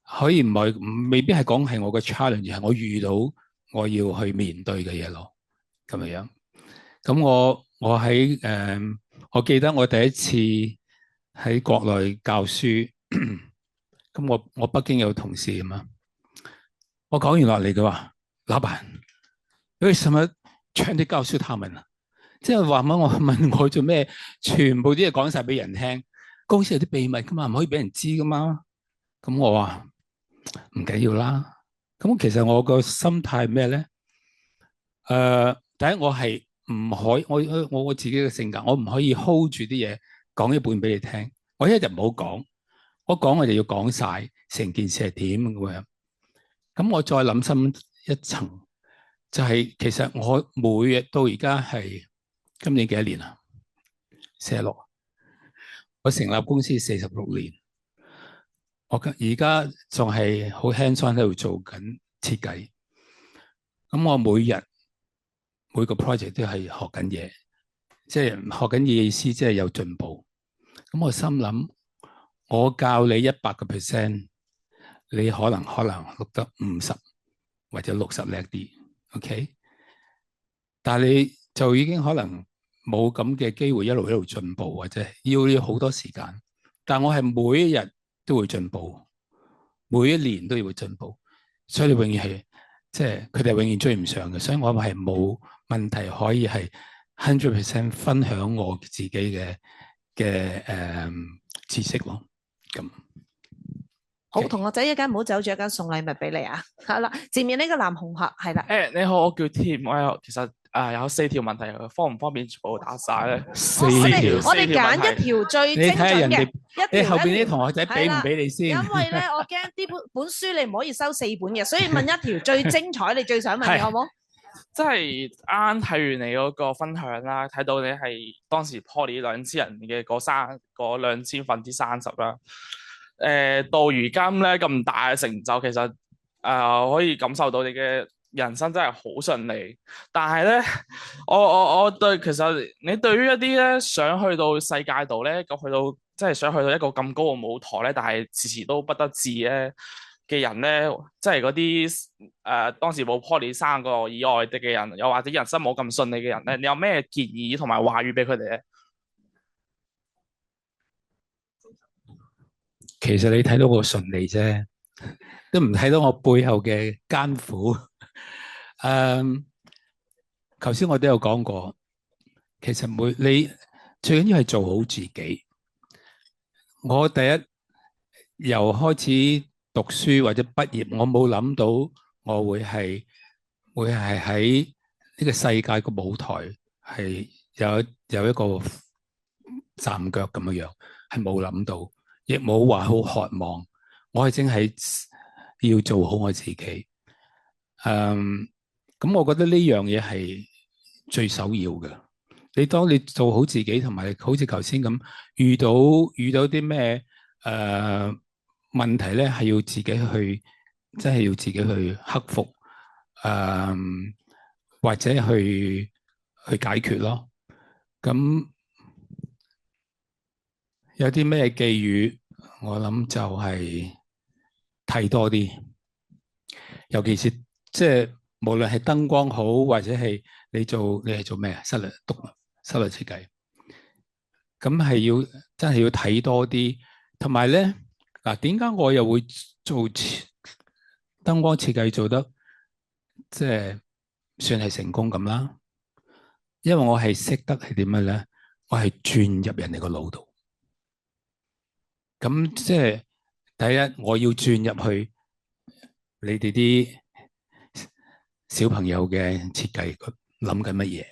可以唔係未必係講係我嘅 challenge，係我遇到我要去面對嘅嘢咯，咁樣。咁我喺我記得我第一次喺國內教書，咁我北京有同事啊嘛，我講完落嚟嘅話，老闆，為什麼全都告訴他們啊？即係話問我做咩？全部啲嘢講晒俾人聽，公司有啲秘密噶嘛，唔可以俾人知噶嘛。咁我話唔緊要啦。咁其實我個心態係咩咧？第一我係唔可以，我自己嘅性格，我唔可以 hold 住啲嘢講一半俾你聽。我一日唔好講，我講我就要講晒成件事係點咁樣。咁我再諗深一層，就係其實我每日到而家係今年幾多年啊？46。我成立公司46年，我而家仲係好 hands-on 喺度做緊設計。咁我每個 project 都係學緊嘢，即係學緊嘢意思，即係有進步。咁我心諗，我教你100%，你可能錄得50或者60叻啲 ，OK？ 但係你就已經可能冇咁嘅機會一路進步，或者要好多時間。但我係每一日都會進步，每一年都要會進步，所以你永遠係即係佢哋永遠追唔上嘅。所以我係冇問題可以係 100% 分享我自己嘅知識咯。咁好，同學仔一間唔好走住，一間送禮物俾你啊！係啦，前面呢個男同學係啦，你好，我叫 Tim，我有其實有4條問題，方唔方便全部答晒咧？四我哋條，我哋揀4條問題一條最你精睇下人哋，準嘅，一條你後邊啲一條同學仔俾唔俾你先？因為咧，我驚呢本書你唔可以收4本嘅，所以問一條最精彩，你最想問嘅係好冇？即係啱睇完你嗰個分享啦，睇到你係當時 Poly 2000人嘅嗰2000%30%啦。到如今咧咁大嘅成就，其實可以感受到你嘅人生真係好順利。但係咧，我對其實你對於一啲咧想去到世界度咧，去到即係想去到一個咁高嘅舞台咧，但係遲遲都不得志咧嘅人咧，即係嗰啲當時冇 Poly 3個以外的嘅人，又或者人生冇咁順利嘅人咧，你有咩建議同埋話語俾佢哋咧？其實你睇到我順利啫，都唔睇到我背後嘅艱苦。頭先我都有講過，其實你最緊要係做好自己。我第一由開始讀書或者畢業，我冇諗到我會係喺呢個世界個舞台係有一個站腳咁樣，係冇諗到。亦冇話好渴望，我係淨係要做好我自己。咁我覺得呢樣嘢係最首要嘅。當你做好自己，同埋好似頭先咁遇到啲咩問題咧，係要自己去，真係要自己去克服，或者去解決咯。咁有啲咩寄語，我諗就係睇多啲，尤其是即係無論係燈光好，或者係你係做咩啊？室內設計，咁係真係要睇多啲。同埋咧，點解我又會做燈光設計做得即係算係成功咁啦？因為我係識得係點樣咧，我係轉入人哋個腦度。咁即係第一，我要轉入去你哋啲小朋友嘅設計諗緊乜嘢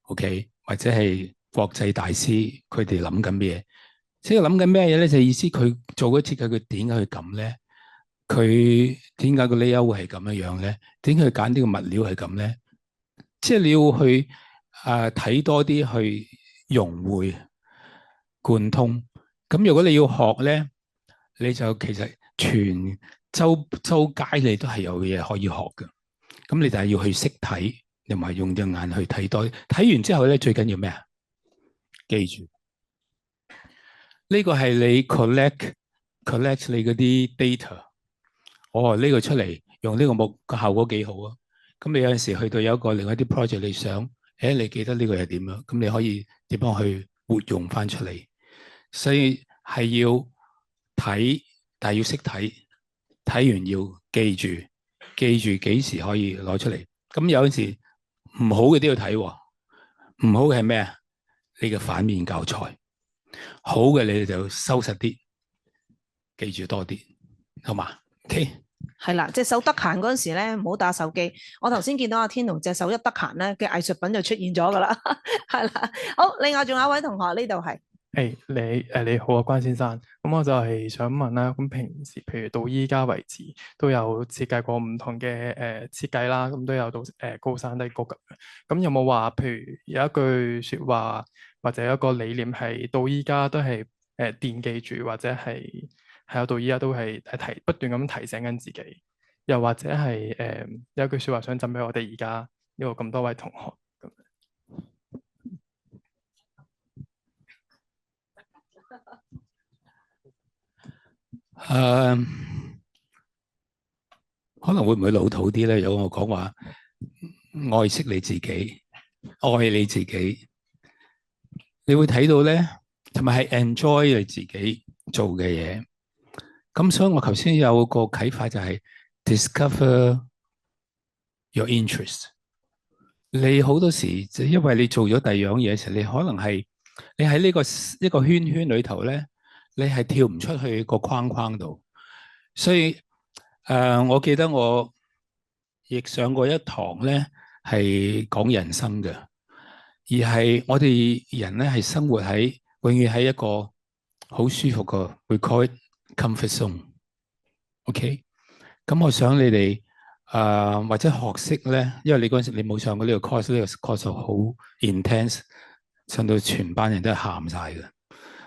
？OK， 或者係國際大師佢哋諗緊咩嘢？即係諗緊咩嘢咧？就意思佢做嗰設計，佢點解去咁咧？佢點解個 layout 會係咁樣樣咧？點解佢揀呢個物料係咁咧？即係你要去睇多啲，去融會貫通。咁如果你要學咧，你就其實全周街你都係有嘢可以學嘅。咁你就係要去識睇，同埋用隻眼去睇多。睇完之後咧，最緊要咩啊？記住，呢個係你 collect 你嗰啲 data。呢個出嚟用呢個效果幾好啊！咁你有陣時去到有一個另外一啲 project， 你想，你記得呢個係點樣？咁你可以點樣去活用翻出嚟？所以係要睇，但係要識睇，睇完要記住幾時可以攞出嚟。咁有陣時唔好嘅都要睇喎，唔好嘅係咩啊？你嘅反面教材，好嘅你哋就收實啲，記住多啲，好嘛 ？OK。係啦，隻手得閒嗰陣時咧，唔好打手機。我頭先見到阿天龍隻手一得閒咧嘅藝術品就出現咗噶啦，係啦。好，另外仲有一位同學呢度係。你好啊，關先生。咁我就係想問啦，咁平時譬如到依家為止，都有設計過唔同嘅設計啦，咁都有到高山低谷咁。咁有冇話，譬如有一句説話或者一個理念係到依家都係惦記住，或者係到依家都係不斷咁提醒緊自己，又或者係有一句説話想贈俾我哋而家呢個咁多位同學咁。可能會唔會老土啲咧？有我講話愛惜你自己，愛你自己，你會睇到咧，同埋係 enjoy 你自己做嘅嘢。咁所以我頭先有個啟發就係 discover your interest。你好多時就因為你做咗第二樣嘢嘅時候，你可能係你喺呢個圈裏頭咧，你係跳唔出去個框框度。所以我記得我亦上過一堂咧，係講人生嘅，而係我哋人咧係生活喺永遠喺一個好舒服嘅，we call it comfort zone。OK，咁我想你哋或者學識咧，因為你嗰陣時你冇上過呢個 course，呢個 course 好 intense，上到全班人都係喊晒嘅。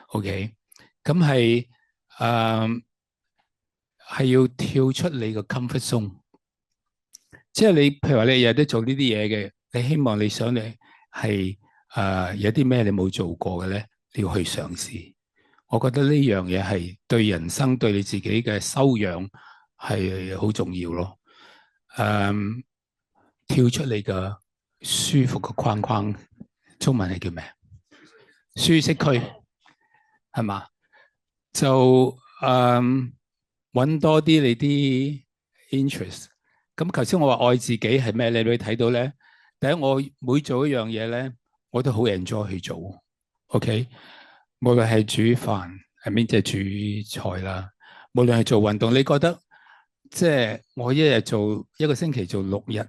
OK，咁係要跳出你個 comfort zone，即係你譬如話你日日都做呢啲嘢嘅，你希望你想你係有啲咩你冇做過嘅咧，你要去嘗試。我覺得呢樣嘢係對人生對你自己嘅修養係好重要咯。跳出你嘅舒服嘅框框，中文係叫咩？舒適區係嘛？就揾多啲你啲 interest。咁頭先我話愛自己係咩？你會睇到咧。第一，我每做一樣嘢咧，我都好 enjoy 去做。OK，無論係煮飯，係邊即係煮菜啦。無論係做運動，你覺得即係我一個星期做6日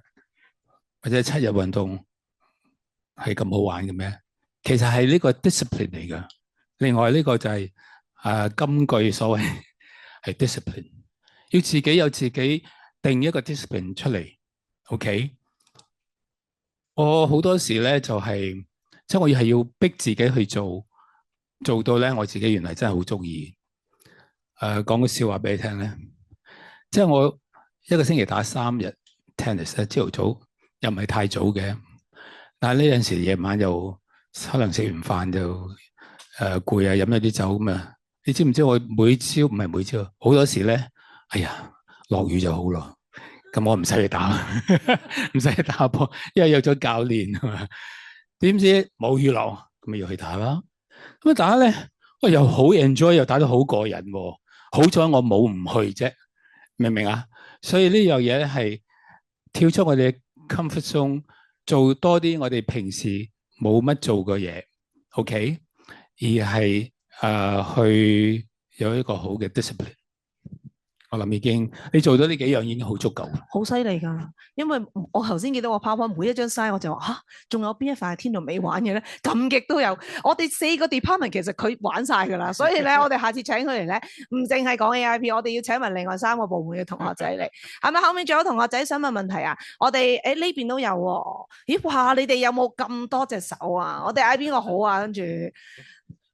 或者7日運動係咁好玩嘅咩？其實係呢個 discipline 嚟㗎。另外呢個就係金句所謂係 discipline， 要自己有自己定一個 discipline 出嚟。OK， 我好多時咧就係即係我係要逼自己去做到咧，我自己原來真係好中意。講個笑話俾你聽咧，即係我一個星期打3日 tennis 咧，朝頭早又唔係太早嘅，但係呢陣時夜晚又可能食完飯就攰啊，飲咗啲酒咁啊。你知唔知我每朝好多時咧，哎呀落雨就好咯，咁我唔使去打，唔使去打波，因為有咗教練啊嘛。點知冇雨落，咁咪要去打啦。咁打咧，我又好 enjoy， 又打得好過癮喎。好彩我冇唔去啫，明唔明啊？所以呢樣嘢咧係跳出我哋 comfort zone， 做多啲我哋平時冇乜做嘅嘢 ，OK， 而係去有一個好嘅 discipline。我諗已經你做咗呢幾樣已經好足夠。好犀利㗎！因為我頭先見到我 PowerPoint 每一張 slide，我就話仲有邊一塊係天同未玩嘅咧？咁極都有。我哋4個 department 其實佢玩晒㗎啦，所以咧我哋下次請佢嚟咧，唔淨係講 AIP， 我哋要請埋另外3個部門嘅同學仔嚟。係咪後面仲有同學仔想問問題啊？我哋呢邊都有喎。咦哇！你哋有冇咁多隻手啊？我哋嗌邊個好啊？跟住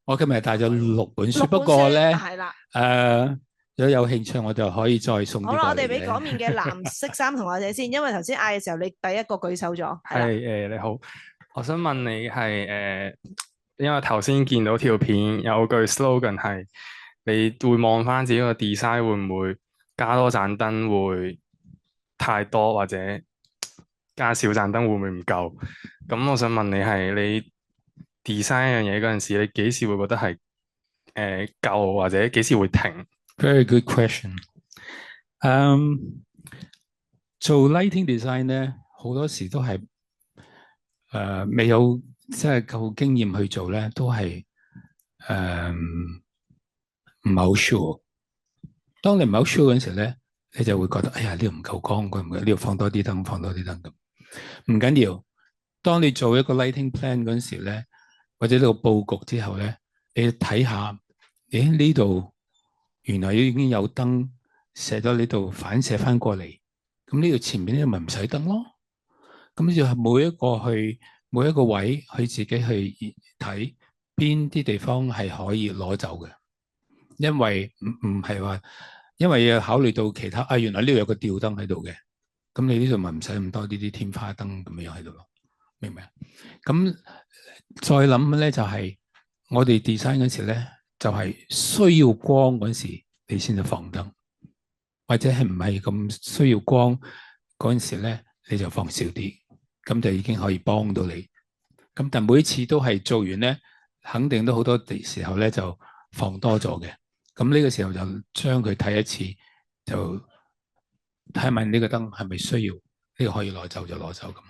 我今日帶咗6本書，不過咧係啦。如果有興趣，我就可以再送啲過嚟嘅。好啦，我哋俾嗰面嘅藍色衫同學仔先，因為頭先嗌嘅時候，你第一個舉手咗。係你好，我想問你係因為頭先見到條片有句 slogan 係，你會望翻自己個 design 會唔會加多盞燈會太多，或者加少盞燈會唔會唔夠？咁我想問你係你 design 一樣嘢嗰陣時，你幾時會覺得係夠，或者幾時會停？ Very good question。做 lighting design 咧，好多時都係未有即係夠經驗去做咧，都係唔係好 sure。當你唔係好 sure 嗰陣時咧，你就會覺得哎呀呢度唔夠光，呢度放多啲燈，放多啲燈咁。唔緊要。當你做一個 lighting plan 嗰陣時咧，或者呢個佈局之後咧，你睇下，咦呢度原來已經有燈射咗呢度反射翻過嚟，咁呢度前面咧咪唔使燈咯。咁就係每一個位去自己去睇邊啲地方係可以攞走嘅，因為唔係話，因為要考慮到其他原來呢度有個吊燈喺度嘅，咁你呢度咪唔使咁多呢啲天花燈咁樣喺度咯，明唔明啊？咁再諗咧就係我哋 design 嗰時咧，就係需要光嗰時你先至放燈，或者係唔係咁需要光嗰陣時咧，你就放少啲，咁就已經可以幫到你。咁但每一次都係做完咧，肯定都好多時候咧就放多咗嘅。咁呢個時候就將佢睇一次，就睇下呢個燈係咪需要，呢個可以攞走就攞走咁。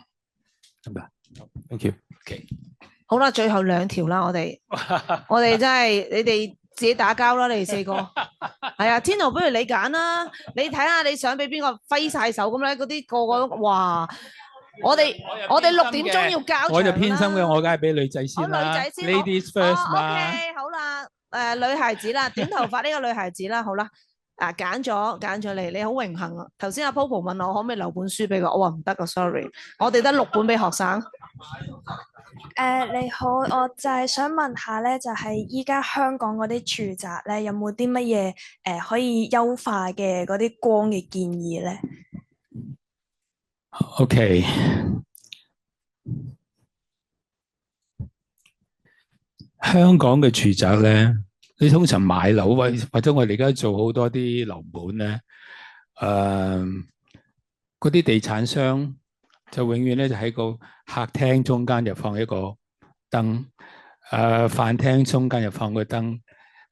得唔得？ Thank you。OK。好啦，最後2條啦，我哋真係你哋自己打交啦，你哋4個。係啊，Tino，不如你揀啦，你睇下你想俾邊個揮晒手咁咧，嗰啲個個都哇！我哋6點鐘要交場啦，我就偏心嘅，我梗係俾女仔先啦。女仔先 Ladies first 嘛。OK， 好啦，女孩子啦，短頭髮呢個女孩子啦，好啦，揀咗你好榮幸啊！頭先阿 Popo 問我可唔可以留本書俾佢，我話唔得啊 ，sorry， 我哋得6本俾學生。你好，我就係想問下咧，就係依家香港嗰啲住宅咧，有冇啲乜嘢可以優化嘅嗰啲光嘅建議咧？ OK， 香港嘅住宅咧，你通常買樓或者我哋而家做好多啲樓盤咧，嗰啲地產商就永遠咧就喺個客廳中間就放一個燈，飯廳中間就放個燈，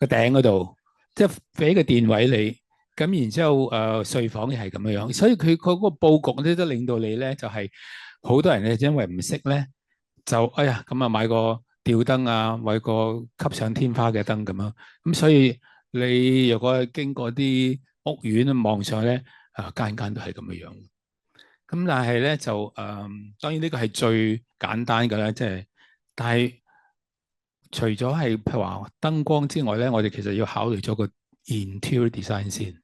個頂嗰度即係俾個電位你。咁然之後，睡房又係咁樣樣，所以佢嗰個佈局咧都令到你咧就係好多人咧，因為唔識咧，就哎呀咁啊買個吊燈啊，買個吸上天花嘅燈咁樣。咁所以你如果經過啲屋苑望上咧，間間都係咁樣樣。咁但係咧就當然呢個係最簡單㗎啦，即係但係除咗係譬如話燈光之外咧，我哋其實要考慮咗個 interior design 先。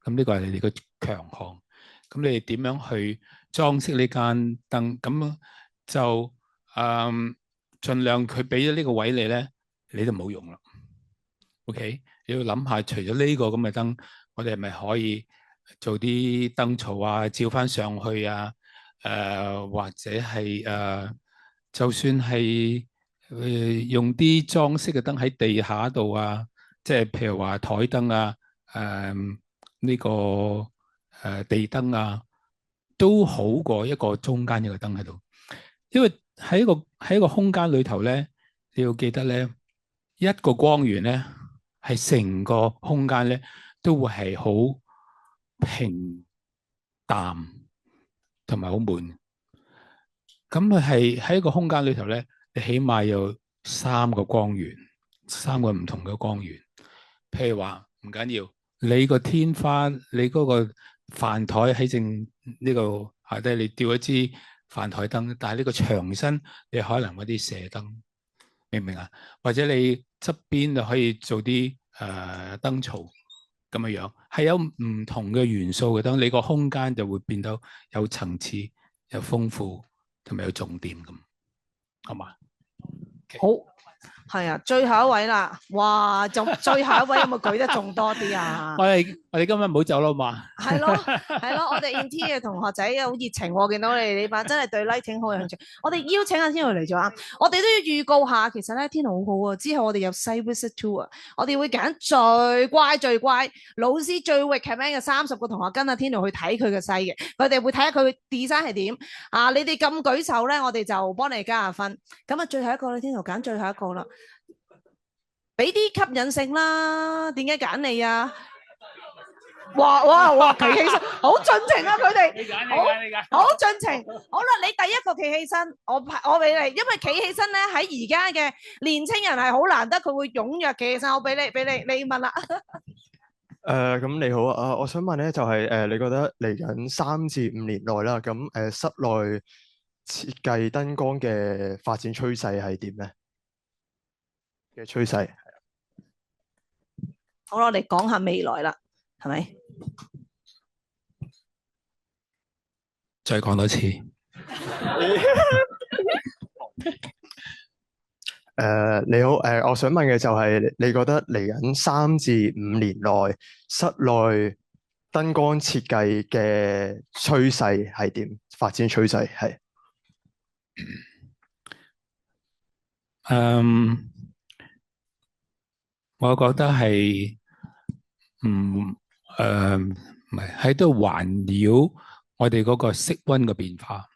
咁呢個係你哋嘅強項。咁你哋點樣去裝飾呢間燈？咁就盡量佢俾咗呢個位你咧，你就冇用啦。OK， 你要諗下，除咗呢個咁嘅燈，我哋係咪可以做啲燈槽啊，照翻上去啊？或者係就算係用啲裝飾嘅燈喺地下度啊，即係譬如話台燈啊，呢個地燈啊，都好過一個中間一個燈喺度。因為喺一個空間裏頭咧，你要記得咧，一個光源咧係成個空間咧都會係好平淡同埋好悶。咁佢係喺一個空間裏頭咧，你起碼有3個光源，3個唔同嘅光源。譬如話唔緊要。你個天花，你嗰個飯台喺正呢個下低，你吊一支飯台燈，但係呢個牆身你可能嗰啲射燈，明唔明啊？或者你側邊就可以做啲燈槽咁樣樣，係有唔同嘅元素嘅燈，你個空間就會變到有層次、有豐富同埋有重點咁，好嘛？ Okay. 好。係啊，最後一位啦，哇！最後一位有冇舉得仲多啲啊？我哋今日唔好走啦嘛。係咯，我哋 NT 嘅同學仔好熱情喎，見到你哋呢班真係對 lighting 好有興趣。我哋邀請阿 Tino 嚟咗啊，我哋都要預告下，其實咧 Tino 好好啊。之後我哋有 site visit tour， 我哋會揀最乖、老師最 recommend 嘅30個同學跟阿 Tino 去睇佢嘅 site嘅，佢哋會睇下佢 design 係點啊。你哋咁舉手咧，我哋就幫你加下分。咁啊，最後一個咧 Tino 揀最後一個啦。俾啲吸引性啦，點解揀你啊？哇，企起身，好盡情啊！佢哋，你揀，好盡情。好啦，你第一個企起身，我俾你，因為企起身咧喺而家嘅年青人係好難得，佢會踴躍企起身。我俾你，你問啦。咁你好啊，我想問咧就係你覺得嚟緊3至5年內啦，咁室內設計燈光嘅發展趨勢係點咧？嘅趨勢。好啦，我哋講下未來啦，係咪？再講多次。你好，我想問嘅就係，你覺得嚟緊3至5年內室內燈光設計嘅趨勢係點？發展趨勢係？我覺得係唔係喺度環繞我哋嗰個色溫嘅變化，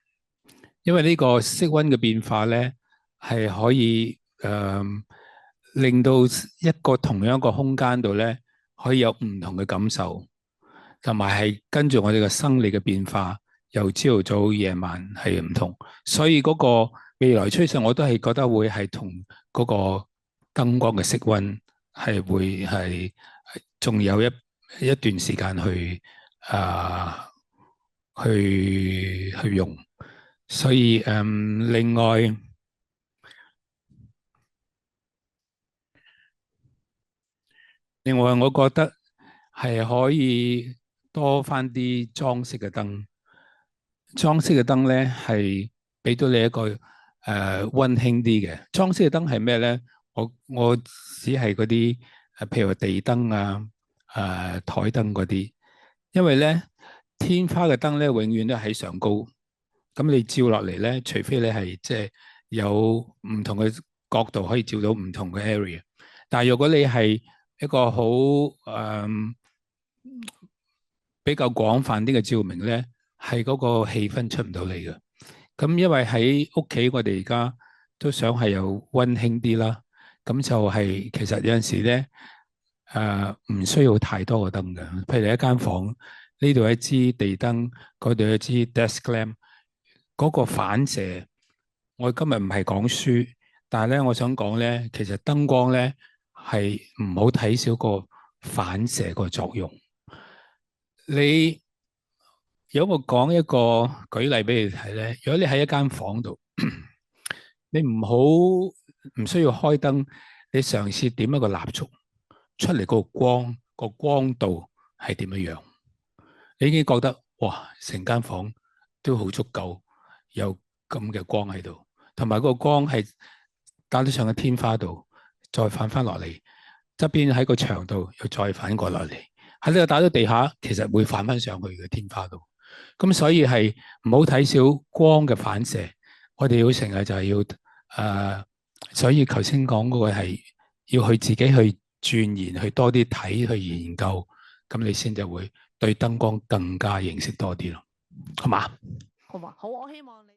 因為呢個色溫嘅變化咧係可以令到一個同樣一個空間度咧可以有唔同嘅感受，同埋係跟住我哋嘅生理嘅變化，由朝頭早夜晚係唔同，所以嗰個未來趨勢我都係覺得會係同嗰個燈光嘅色溫係會係仲有一段時間去用，所以另外我覺得係可以多翻啲裝飾嘅燈。裝飾嘅燈咧係俾到你一個溫馨啲嘅。裝飾嘅燈係咩咧？我只係嗰啲譬如話地燈啊、台燈嗰啲，因為咧天花嘅燈咧永遠都喺上高，咁你照落嚟咧，除非你係即係有唔同嘅角度可以照到唔同嘅 area， 但係如果你係一個好比較廣泛啲嘅照明咧，係嗰個氣氛出唔到嚟嘅。咁因為喺屋企我哋而家都想係有溫馨啲啦，咁就係其實有陣時咧唔需要太多個燈嘅。譬如你一間房呢度一支地燈，嗰度一支 desk lamp， 嗰個反射。我今日唔係講書，但係咧我想講咧，其實燈光咧係唔好睇少個反射個作用。你如果我講一個舉例俾你睇咧，如果你喺一間房度，你唔需要開燈，你嘗試點一個蠟燭出嚟，個光度係點樣樣？你已經覺得哇，成間房都好足夠，有咁嘅光喺度，同埋個光係打到上個天花度，再反翻落嚟，側邊喺個牆度又再反過落嚟，喺呢個打到地下，其實會反翻上去嘅天花度。咁所以係唔好睇少光嘅反射，我哋要成日就係要所以頭先講嗰個係要去自己去鑽研，去多啲睇，去研究，咁你先就會對燈光更加認識多啲咯，好嘛？好嘛，好，我希望你。